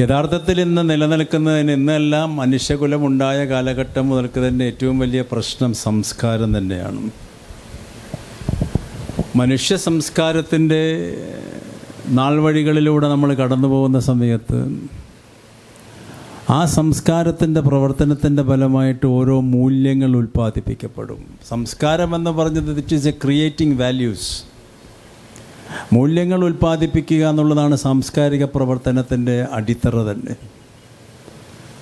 യഥാർത്ഥത്തിൽ ഇന്ന് നിലനിൽക്കുന്നതിന് ഇന്നെല്ലാം മനുഷ്യകുലമുണ്ടായ കാലഘട്ടം മുതൽക്ക് തന്നെ ഏറ്റവും വലിയ പ്രശ്നം സംസ്കാരം തന്നെയാണ്. മനുഷ്യ സംസ്കാരത്തിൻ്റെ നാൾവഴികളിലൂടെ നമ്മൾ കടന്നു പോകുന്ന സമയത്ത് ആ സംസ്കാരത്തിൻ്റെ പ്രവർത്തനത്തിൻ്റെ ഫലമായിട്ട് ഓരോ മൂല്യങ്ങൾ ഉൽപ്പാദിപ്പിക്കപ്പെടും. സംസ്കാരം എന്ന് പറഞ്ഞത് it is A creating values. മൂല്യങ്ങൾ ഉൽപ്പാദിപ്പിക്കുക എന്നുള്ളതാണ് സാംസ്കാരിക പ്രവർത്തനത്തിൻ്റെ അടിത്തറ തന്നെ.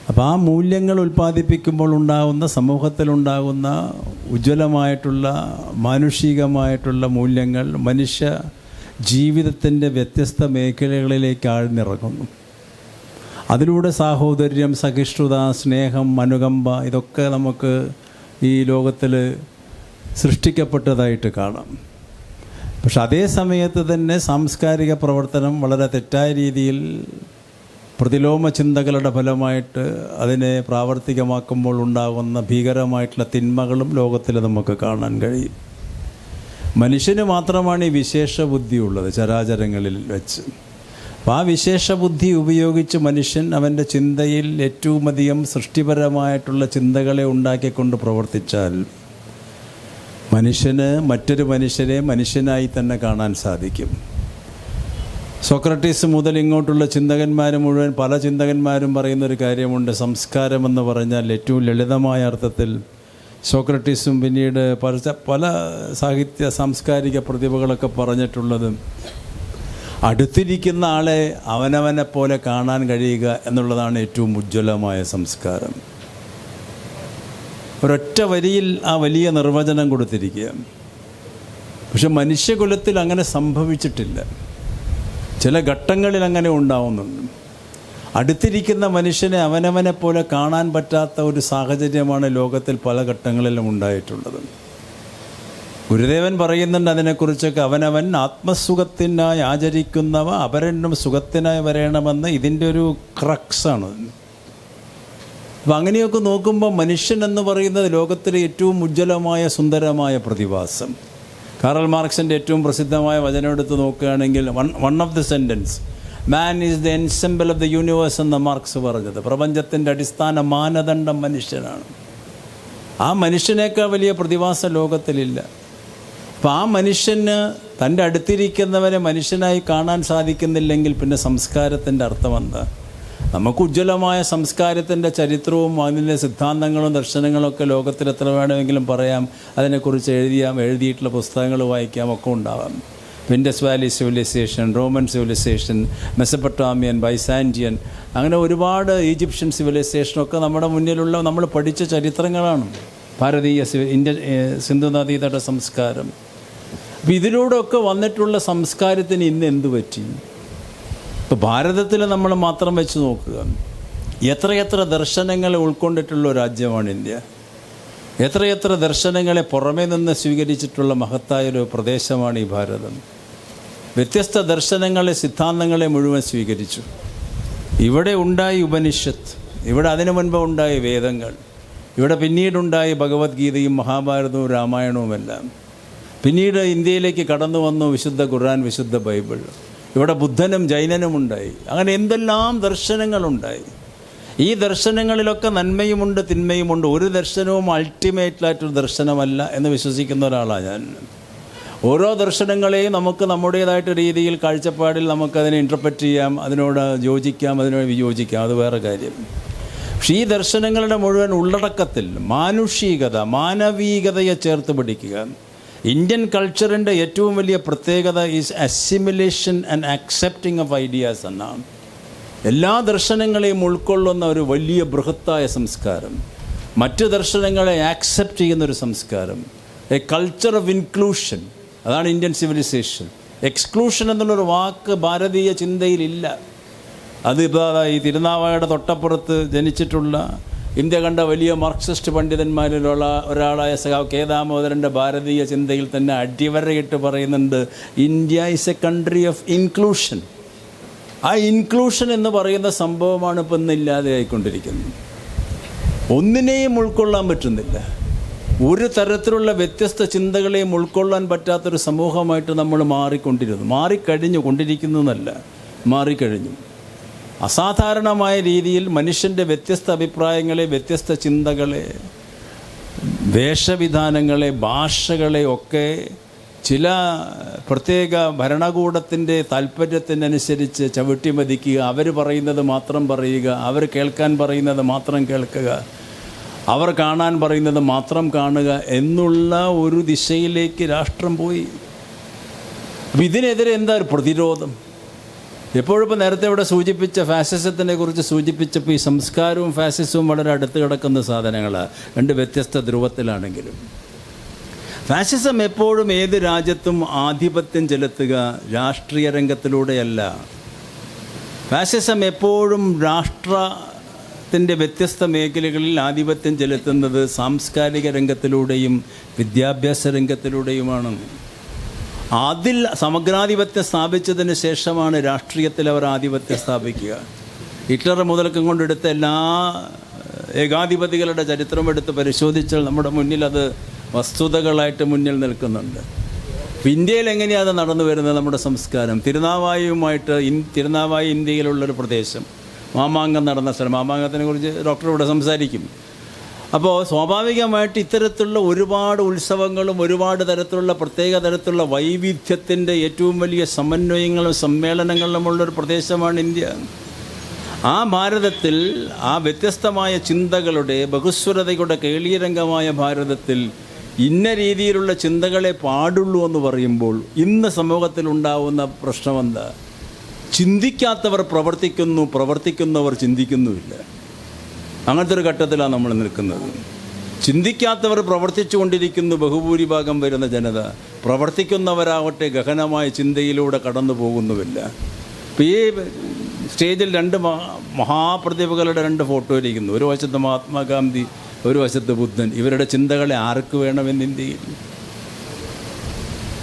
അപ്പോൾ ആ മൂല്യങ്ങൾ ഉൽപ്പാദിപ്പിക്കുമ്പോൾ ഉണ്ടാകുന്ന സമൂഹത്തിലുണ്ടാകുന്ന ഉജ്ജ്വലമായിട്ടുള്ള മാനുഷികമായിട്ടുള്ള മൂല്യങ്ങൾ മനുഷ്യ ജീവിതത്തിൻ്റെ വ്യത്യസ്ത മേഖലകളിലേക്ക് ആഴ്ന്നിറങ്ങുന്നു. അതിലൂടെ സാഹോദര്യം, സഹിഷ്ണുത, സ്നേഹം, അനുകമ്പ ഇതൊക്കെ നമുക്ക് ഈ ലോകത്തിൽ സൃഷ്ടിക്കപ്പെട്ടതായിട്ട് കാണാം. പക്ഷെ അതേ സമയത്ത് തന്നെ സാംസ്കാരിക പ്രവർത്തനം വളരെ തെറ്റായ രീതിയിൽ പ്രതിലോമ ചിന്തകളുടെ ഫലമായിട്ട് അതിനെ പ്രാവർത്തികമാക്കുമ്പോൾ ഉണ്ടാകുന്ന ഭീകരമായിട്ടുള്ള തിന്മകളും ലോകത്തിൽ നമുക്ക് കാണാൻ കഴിയും. മനുഷ്യന് മാത്രമാണ് ഈ വിശേഷ ബുദ്ധിയുള്ളത് ചരാചരങ്ങളിൽ വെച്ച്. അപ്പോൾ ആ വിശേഷ ബുദ്ധി ഉപയോഗിച്ച് മനുഷ്യൻ അവൻ്റെ ചിന്തയിൽ ഏറ്റവും അധികം സൃഷ്ടിപരമായിട്ടുള്ള ചിന്തകളെ ഉണ്ടാക്കിക്കൊണ്ട് പ്രവർത്തിച്ചാൽ മനുഷ്യന് മറ്റൊരു മനുഷ്യരെ മനുഷ്യനായി തന്നെ കാണാൻ സാധിക്കും. സോക്രട്ടീസ് മുതൽ ഇങ്ങോട്ടുള്ള ചിന്തകന്മാർ മുഴുവൻ പല ചിന്തകന്മാരും പറയുന്നൊരു കാര്യമുണ്ട്. സംസ്കാരമെന്ന് പറഞ്ഞാൽ ഏറ്റവും ലളിതമായ അർത്ഥത്തിൽ സോക്രട്ടീസും പിന്നീട് പല സാഹിത്യ സാംസ്കാരിക പ്രതിഭകളൊക്കെ പറഞ്ഞിട്ടുള്ളത് അടുത്തിരിക്കുന്ന ആളെ അവനവനെ പോലെ കാണാൻ കഴിയുക എന്നുള്ളതാണ് ഏറ്റവും ഉജ്ജ്വലമായ സംസ്കാരം. ഒരൊറ്റ വരിയിൽ ആ വലിയ നിർവചനം കൊടുത്തിരിക്കുക. പക്ഷെ മനുഷ്യകുലത്തിൽ അങ്ങനെ സംഭവിച്ചിട്ടില്ല. ചില ഘട്ടങ്ങളിൽ അങ്ങനെ ഉണ്ടാവുന്നുണ്ട്. അടുത്തിരിക്കുന്ന മനുഷ്യനെ അവനവനെ പോലെ കാണാൻ പറ്റാത്ത ഒരു സാഹചര്യമാണ് ലോകത്തിൽ പല ഘട്ടങ്ങളിലും ഉണ്ടായിട്ടുള്ളത്. ഗുരുദേവൻ പറയുന്നുണ്ട് അതിനെക്കുറിച്ചൊക്കെ. അവനവൻ ആത്മസുഖത്തിനായി ആചരിക്കുന്നവ അപരനും സുഖത്തിനായി വരണമെന്ന് ഇതിൻ്റെ ഒരു ക്രക്സാണ്. അപ്പം അങ്ങനെയൊക്കെ നോക്കുമ്പോൾ മനുഷ്യൻ എന്ന് പറയുന്നത് ലോകത്തിലെ ഏറ്റവും ഉജ്ജ്വലമായ സുന്ദരമായ പ്രതിഭാസം. കാറൽ മാർക്സിൻ്റെ ഏറ്റവും പ്രസിദ്ധമായ വചനം എടുത്ത് നോക്കുകയാണെങ്കിൽ one of the sentence, man is the ensemble of the universe എന്ന മാർക്സ് പറഞ്ഞത്. പ്രപഞ്ചത്തിൻ്റെ അടിസ്ഥാന മാനദണ്ഡം മനുഷ്യനാണ്. ആ മനുഷ്യനേക്കാൾ വലിയ പ്രതിഭാസം ലോകത്തിലില്ല. അപ്പോൾ ആ മനുഷ്യന് തൻ്റെ അടുത്തിരിക്കുന്നവരെ മനുഷ്യനായി കാണാൻ സാധിക്കുന്നില്ലെങ്കിൽ പിന്നെ സംസ്കാരത്തിൻ്റെ അർത്ഥം എന്താ? നമുക്ക് ഉജ്ജ്വലമായ സംസ്കാരത്തിൻ്റെ ചരിത്രവും അതിൻ്റെ സിദ്ധാന്തങ്ങളും ദർശനങ്ങളൊക്കെ ലോകത്തിൽ എത്ര വേണമെങ്കിലും പറയാം. അതിനെക്കുറിച്ച് എഴുതിയിട്ടുള്ള പുസ്തകങ്ങൾ വായിക്കാം, ഒക്കെ ഉണ്ടാവാം. Indus valley civilization, Roman civilization, Mesopotamian, Byzantine, അങ്ങനെ ഒരുപാട് ഈജിപ്ഷ്യൻ സിവിലൈസേഷനൊക്കെ നമ്മുടെ മുന്നിലുള്ള നമ്മൾ പഠിച്ച ചരിത്രങ്ങളാണ്. ഭാരതീയ സിന്ധുനദീതട സംസ്കാരം. അപ്പോൾ ഇതിലൂടെയൊക്കെ വന്നിട്ടുള്ള സംസ്കാരത്തിന് ഇന്ന് എന്തു പറ്റി? ഇപ്പോൾ ഭാരതത്തിൽ നമ്മൾ മാത്രം വെച്ച് നോക്കുക, എത്രയെത്ര ദർശനങ്ങളെ ഉൾക്കൊണ്ടിട്ടുള്ള ഒരു രാജ്യമാണ് ഇന്ത്യ. എത്രയെത്ര ദർശനങ്ങളെ പുറമേ നിന്ന് സ്വീകരിച്ചിട്ടുള്ള മഹത്തായൊരു പ്രദേശമാണ് ഈ ഭാരതം. വ്യത്യസ്ത ദർശനങ്ങളെ, സിദ്ധാന്തങ്ങളെ മുഴുവൻ സ്വീകരിച്ചു. ഇവിടെ ഉണ്ടായി ഉപനിഷത്ത്, ഇവിടെ അതിനു മുൻപ് ഉണ്ടായ വേദങ്ങൾ, ഇവിടെ പിന്നീടുണ്ടായ ഭഗവത്ഗീതയും മഹാഭാരതവും രാമായണവുമെല്ലാം. പിന്നീട് ഇന്ത്യയിലേക്ക് കടന്നു വന്നു വിശുദ്ധ ഖുർആൻ, വിശുദ്ധ ബൈബിൾ. ഇവിടെ ബുദ്ധനും ജൈനനും ഉണ്ടായി. അങ്ങനെ എന്തെല്ലാം ദർശനങ്ങളുണ്ടായി. ഈ ദർശനങ്ങളിലൊക്കെ നന്മയുമുണ്ട്, തിന്മയുമുണ്ട്. ഒരു ദർശനവും അൾട്ടിമേറ്റായിട്ടൊരു ദർശനമല്ല എന്ന് വിശ്വസിക്കുന്ന ഒരാളാണ് ഞാൻ. ഓരോ ദർശനങ്ങളെയും നമുക്ക് നമ്മുടേതായിട്ട് രീതിയിൽ കാഴ്ചപ്പാടിൽ നമുക്കതിനെ ഇൻ്റർപ്രറ്റ് ചെയ്യാം, അതിനോട് യോജിക്കാം, അതിനോട് വിയോജിക്കാം, അത് വേറെ കാര്യം. പക്ഷേ ഈ ദർശനങ്ങളുടെ മുഴുവൻ ഉള്ളടക്കത്തിൽ മാനുഷികത, മാനവികതയെ ചേർത്ത് പിടിക്കുക. ഇന്ത്യൻ കൾച്ചറിൻ്റെ ഏറ്റവും വലിയ പ്രത്യേകത is assimilation and accepting of ideas എന്നാണ്. എല്ലാ ദർശനങ്ങളെയും ഉൾക്കൊള്ളുന്ന ഒരു വലിയ ബൃഹത്തായ സംസ്കാരം, മറ്റ് ദർശനങ്ങളെ ആക്സെപ്റ്റ് ചെയ്യുന്നൊരു സംസ്കാരം, എ കൾച്ചർ ഓഫ് ഇൻക്ലൂഷൻ. അതാണ് ഇന്ത്യൻ സിവിലൈസേഷൻ. എക്സ്ക്ലൂഷൻ എന്നുള്ളൊരു വാക്ക് ഭാരതീയ ചിന്തയിലില്ല. അത് ഈ തിരുനാവായയുടെ തൊട്ടപ്പുറത്ത് ജനിച്ചിട്ടുള്ള ഇന്ത്യ കണ്ട വലിയ മാർക്സിസ്റ്റ് പണ്ഡിതന്മാരിലുള്ള ഒരാളായ സഖാവ് കെ ദാമോദരൻ്റെ ഭാരതീയ ചിന്തയിൽ തന്നെ അടിവരയിട്ട് പറയുന്നുണ്ട്, India is A country of inclusion. ആ ഇൻക്ലൂഷൻ എന്ന് പറയുന്ന സംഭവമാണ് ഇപ്പം ഇന്നില്ലാതെ ആയിക്കൊണ്ടിരിക്കുന്നത്. ഒന്നിനെയും ഉൾക്കൊള്ളാൻ പറ്റുന്നില്ല. ഒരു തരത്തിലുള്ള വ്യത്യസ്ത ചിന്തകളെയും ഉൾക്കൊള്ളാൻ പറ്റാത്തൊരു സമൂഹമായിട്ട് നമ്മൾ മാറിക്കൊണ്ടിരുന്നു. മാറിക്കഴിഞ്ഞു, കൊണ്ടിരിക്കുന്നതല്ല, മാറിക്കഴിഞ്ഞു. അസാധാരണമായ രീതിയിൽ മനുഷ്യൻ്റെ വ്യത്യസ്ത അഭിപ്രായങ്ങളെ, വ്യത്യസ്ത ചിന്തകളെ, വേഷവിധാനങ്ങളെ, ഭാഷകളെ ഒക്കെ ചില പ്രത്യേക ഭരണകൂടത്തിൻ്റെ താല്പര്യത്തിനനുസരിച്ച് ചവിട്ടിമതിക്കുക, അവർ പറയുന്നത് മാത്രം പറയുക, അവർ കേൾക്കാൻ പറയുന്നത് മാത്രം കേൾക്കുക, അവർ കാണാൻ പറയുന്നത് മാത്രം കാണുക എന്നുള്ള ഒരു ദിശയിലേക്ക് രാഷ്ട്രം പോയി. അപ്പം ഇതിനെതിരെ എന്താ ഒരു പ്രതിരോധം? എപ്പോഴും ഇപ്പോൾ നേരത്തെ ഇവിടെ സൂചിപ്പിച്ച ഫാസിസത്തിനെ കുറിച്ച് സൂചിപ്പിച്ചപ്പോൾ ഈ സംസ്കാരവും ഫാസിസവും വളരെ അടുത്ത് കിടക്കുന്ന സാധനങ്ങളാണ്, രണ്ട് വ്യത്യസ്ത ധ്രുവത്തിലാണെങ്കിലും. ഫാസിസം എപ്പോഴും ഏത് രാജ്യത്തും ആധിപത്യം ചെലുത്തുക രാഷ്ട്രീയ രംഗത്തിലൂടെയല്ല. ഫാസിസം എപ്പോഴും രാഷ്ട്രത്തിൻ്റെ വ്യത്യസ്ത മേഖലകളിൽ ആധിപത്യം ചെലുത്തുന്നത് സാംസ്കാരിക രംഗത്തിലൂടെയും വിദ്യാഭ്യാസ രംഗത്തിലൂടെയുമാണ്. അതിൽ സമഗ്രാധിപത്യം സ്ഥാപിച്ചതിന് ശേഷമാണ് രാഷ്ട്രീയത്തിൽ അവർ ആധിപത്യം സ്ഥാപിക്കുക. ഹിറ്റ്ലർ മുതൽക്കും കൊണ്ടെടുത്ത എല്ലാ ഏകാധിപതികളുടെ ചരിത്രം എടുത്ത് പരിശോധിച്ചാൽ നമ്മുടെ മുന്നിൽ അത് വസ്തുതകളായിട്ട് മുന്നിൽ നിൽക്കുന്നുണ്ട്. ഇന്ത്യയിൽ എങ്ങനെയാണ് അത് നടന്നു വരുന്നത്? നമ്മുടെ സംസ്കാരം തിരുനാവായി ഇന്ത്യയിലുള്ളൊരു പ്രദേശം, മാമാങ്കം നടന്ന സ്ഥലം. മാമാങ്കത്തിനെ കുറിച്ച് ഡോക്ടർ ഇവിടെ സംസാരിക്കും. അപ്പോൾ സ്വാഭാവികമായിട്ട് ഇത്തരത്തിലുള്ള ഒരുപാട് ഉത്സവങ്ങളും ഒരുപാട് തരത്തിലുള്ള പ്രത്യേക തരത്തിലുള്ള വൈവിധ്യത്തിൻ്റെ ഏറ്റവും വലിയ സമന്വയങ്ങളും സമ്മേളനങ്ങളുമുള്ളൊരു പ്രദേശമാണ് ഇന്ത്യ. ആ ഭാരതത്തിൽ, ആ വ്യത്യസ്തമായ ചിന്തകളുടെ ബഹുസ്വരതയുടെ കേളീരംഗമായ ഭാരതത്തിൽ ഇന്ന രീതിയിലുള്ള ചിന്തകളെ പാടുള്ളൂ എന്ന് പറയുമ്പോൾ ഇന്ന് സമൂഹത്തിലുണ്ടാവുന്ന പ്രശ്നമെന്താ? ചിന്തിക്കാത്തവർ പ്രവർത്തിക്കുന്നു, പ്രവർത്തിക്കുന്നവർ ചിന്തിക്കുന്നുമില്ല. അങ്ങനത്തെ ഒരു ഘട്ടത്തിലാണ് നമ്മൾ നിൽക്കുന്നത്. ചിന്തിക്കാത്തവർ പ്രവർത്തിച്ചു കൊണ്ടിരിക്കുന്നു ബഹുഭൂരിഭാഗം വരുന്ന ജനത, പ്രവർത്തിക്കുന്നവരാവട്ടെ ഗഹനമായ ചിന്തയിലൂടെ കടന്നു പോകുന്നുമില്ല. ഇപ്പോൾ ഈ സ്റ്റേജിൽ രണ്ട് മഹാപ്രതിഭകളുടെ രണ്ട് ഫോട്ടോ ഇരിക്കുന്നു. ഒരു വശത്ത് മഹാത്മാഗാന്ധി, ഒരു വശത്ത് ബുദ്ധൻ. ഇവരുടെ ചിന്തകളെ ആർക്ക് വേണമെന്ന് ഇന്ത്യയിൽ?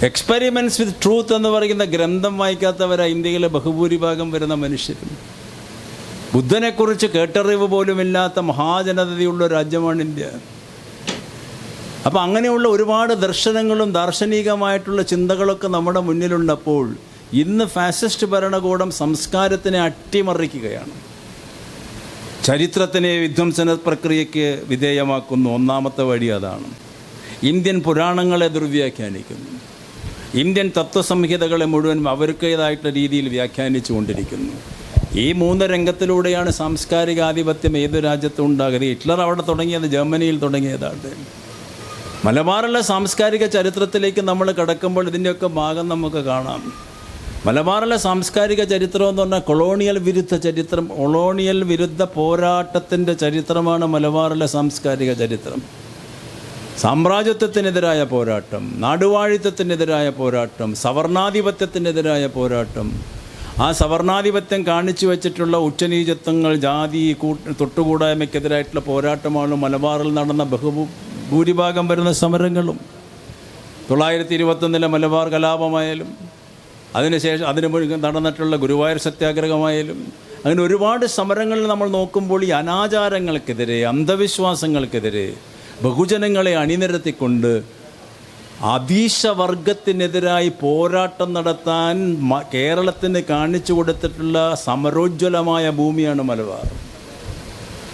എക്സ്പെരിമെൻറ്റ്സ് വിത്ത് ട്രൂത്ത് എന്ന് പറയുന്ന ഗ്രന്ഥം വായിക്കാത്തവരാണ് ഇന്ത്യയിലെ ബഹുഭൂരിഭാഗം വരുന്ന മനുഷ്യരും. ബുദ്ധനെക്കുറിച്ച് കേട്ടറിവ് പോലുമില്ലാത്ത മഹാജനതയുള്ള രാജ്യമാണ് ഇന്ത്യ. അപ്പോൾ അങ്ങനെയുള്ള ഒരുപാട് ദർശനങ്ങളും ദാർശനികമായിട്ടുള്ള ചിന്തകളൊക്കെ നമ്മുടെ മുന്നിലുണ്ടപ്പോൾ ഇന്ന് ഫാസിസ്റ്റ് ഭരണകൂടം സംസ്കാരത്തിനെ അട്ടിമറിക്കുകയാണ്. ചരിത്രത്തിനെ വിധ്വംസന പ്രക്രിയയ്ക്ക് വിധേയമാക്കുന്നു. ഒന്നാമത്തെ വഴി അതാണ്. ഇന്ത്യൻ പുരാണങ്ങളെ ദുർവ്യാഖ്യാനിക്കുന്നു. ഇന്ത്യൻ തത്വസംഹിതകളെ മുഴുവൻ അവർക്കേതായിട്ടുള്ള രീതിയിൽ വ്യാഖ്യാനിച്ചു കൊണ്ടിരിക്കുന്നു. ഈ മൂന്ന് രംഗത്തിലൂടെയാണ് സാംസ്കാരികാധിപത്യം ഏത് രാജ്യത്തും ഉണ്ടാകുന്നത്. ഹിറ്റ്ലർ അവിടെ തുടങ്ങിയത് ജർമ്മനിയിൽ തുടങ്ങിയതാണ്. മലബാറിലെ സാംസ്കാരിക ചരിത്രത്തിലേക്ക് നമ്മൾ കടക്കുമ്പോൾ ഇതിൻ്റെയൊക്കെ ഭാഗം നമുക്ക് കാണാം. മലബാറിലെ സാംസ്കാരിക ചരിത്രം എന്ന് പറഞ്ഞാൽ കൊളോണിയൽ വിരുദ്ധ ചരിത്രം, കൊളോണിയൽ വിരുദ്ധ പോരാട്ടത്തിൻ്റെ ചരിത്രമാണ് മലബാറിലെ സാംസ്കാരിക ചരിത്രം. സാമ്രാജ്യത്വത്തിനെതിരായ പോരാട്ടം, നാടുവാഴിത്വത്തിനെതിരായ പോരാട്ടം, സവർണാധിപത്യത്തിനെതിരായ പോരാട്ടം. ആ സവർണാധിപത്യം കാണിച്ചു വച്ചിട്ടുള്ള ഉച്ചനീചത്വങ്ങൾ, ജാതി തൊട്ടുകൂടായ്മയ്ക്കെതിരായിട്ടുള്ള പോരാട്ടമാണ് മലബാറിൽ നടന്ന ഭൂരിഭാഗം വരുന്ന സമരങ്ങളും. 921 മലബാർ കലാപമായാലും അതിനുശേഷം അതിന് നടന്നിട്ടുള്ള ഗുരുവായൂർ സത്യാഗ്രഹമായാലും അങ്ങനെ ഒരുപാട് സമരങ്ങളിൽ നമ്മൾ നോക്കുമ്പോൾ ഈ അനാചാരങ്ങൾക്കെതിരെ, അന്ധവിശ്വാസങ്ങൾക്കെതിരെ ബഹുജനങ്ങളെ അണിനിരത്തിക്കൊണ്ട് അധീശവർഗത്തിനെതിരായി പോരാട്ടം നടത്താൻ കേരളത്തിന് കാണിച്ചു കൊടുത്തിട്ടുള്ള സമരോജ്വലമായ ഭൂമിയാണ് മലബാർ.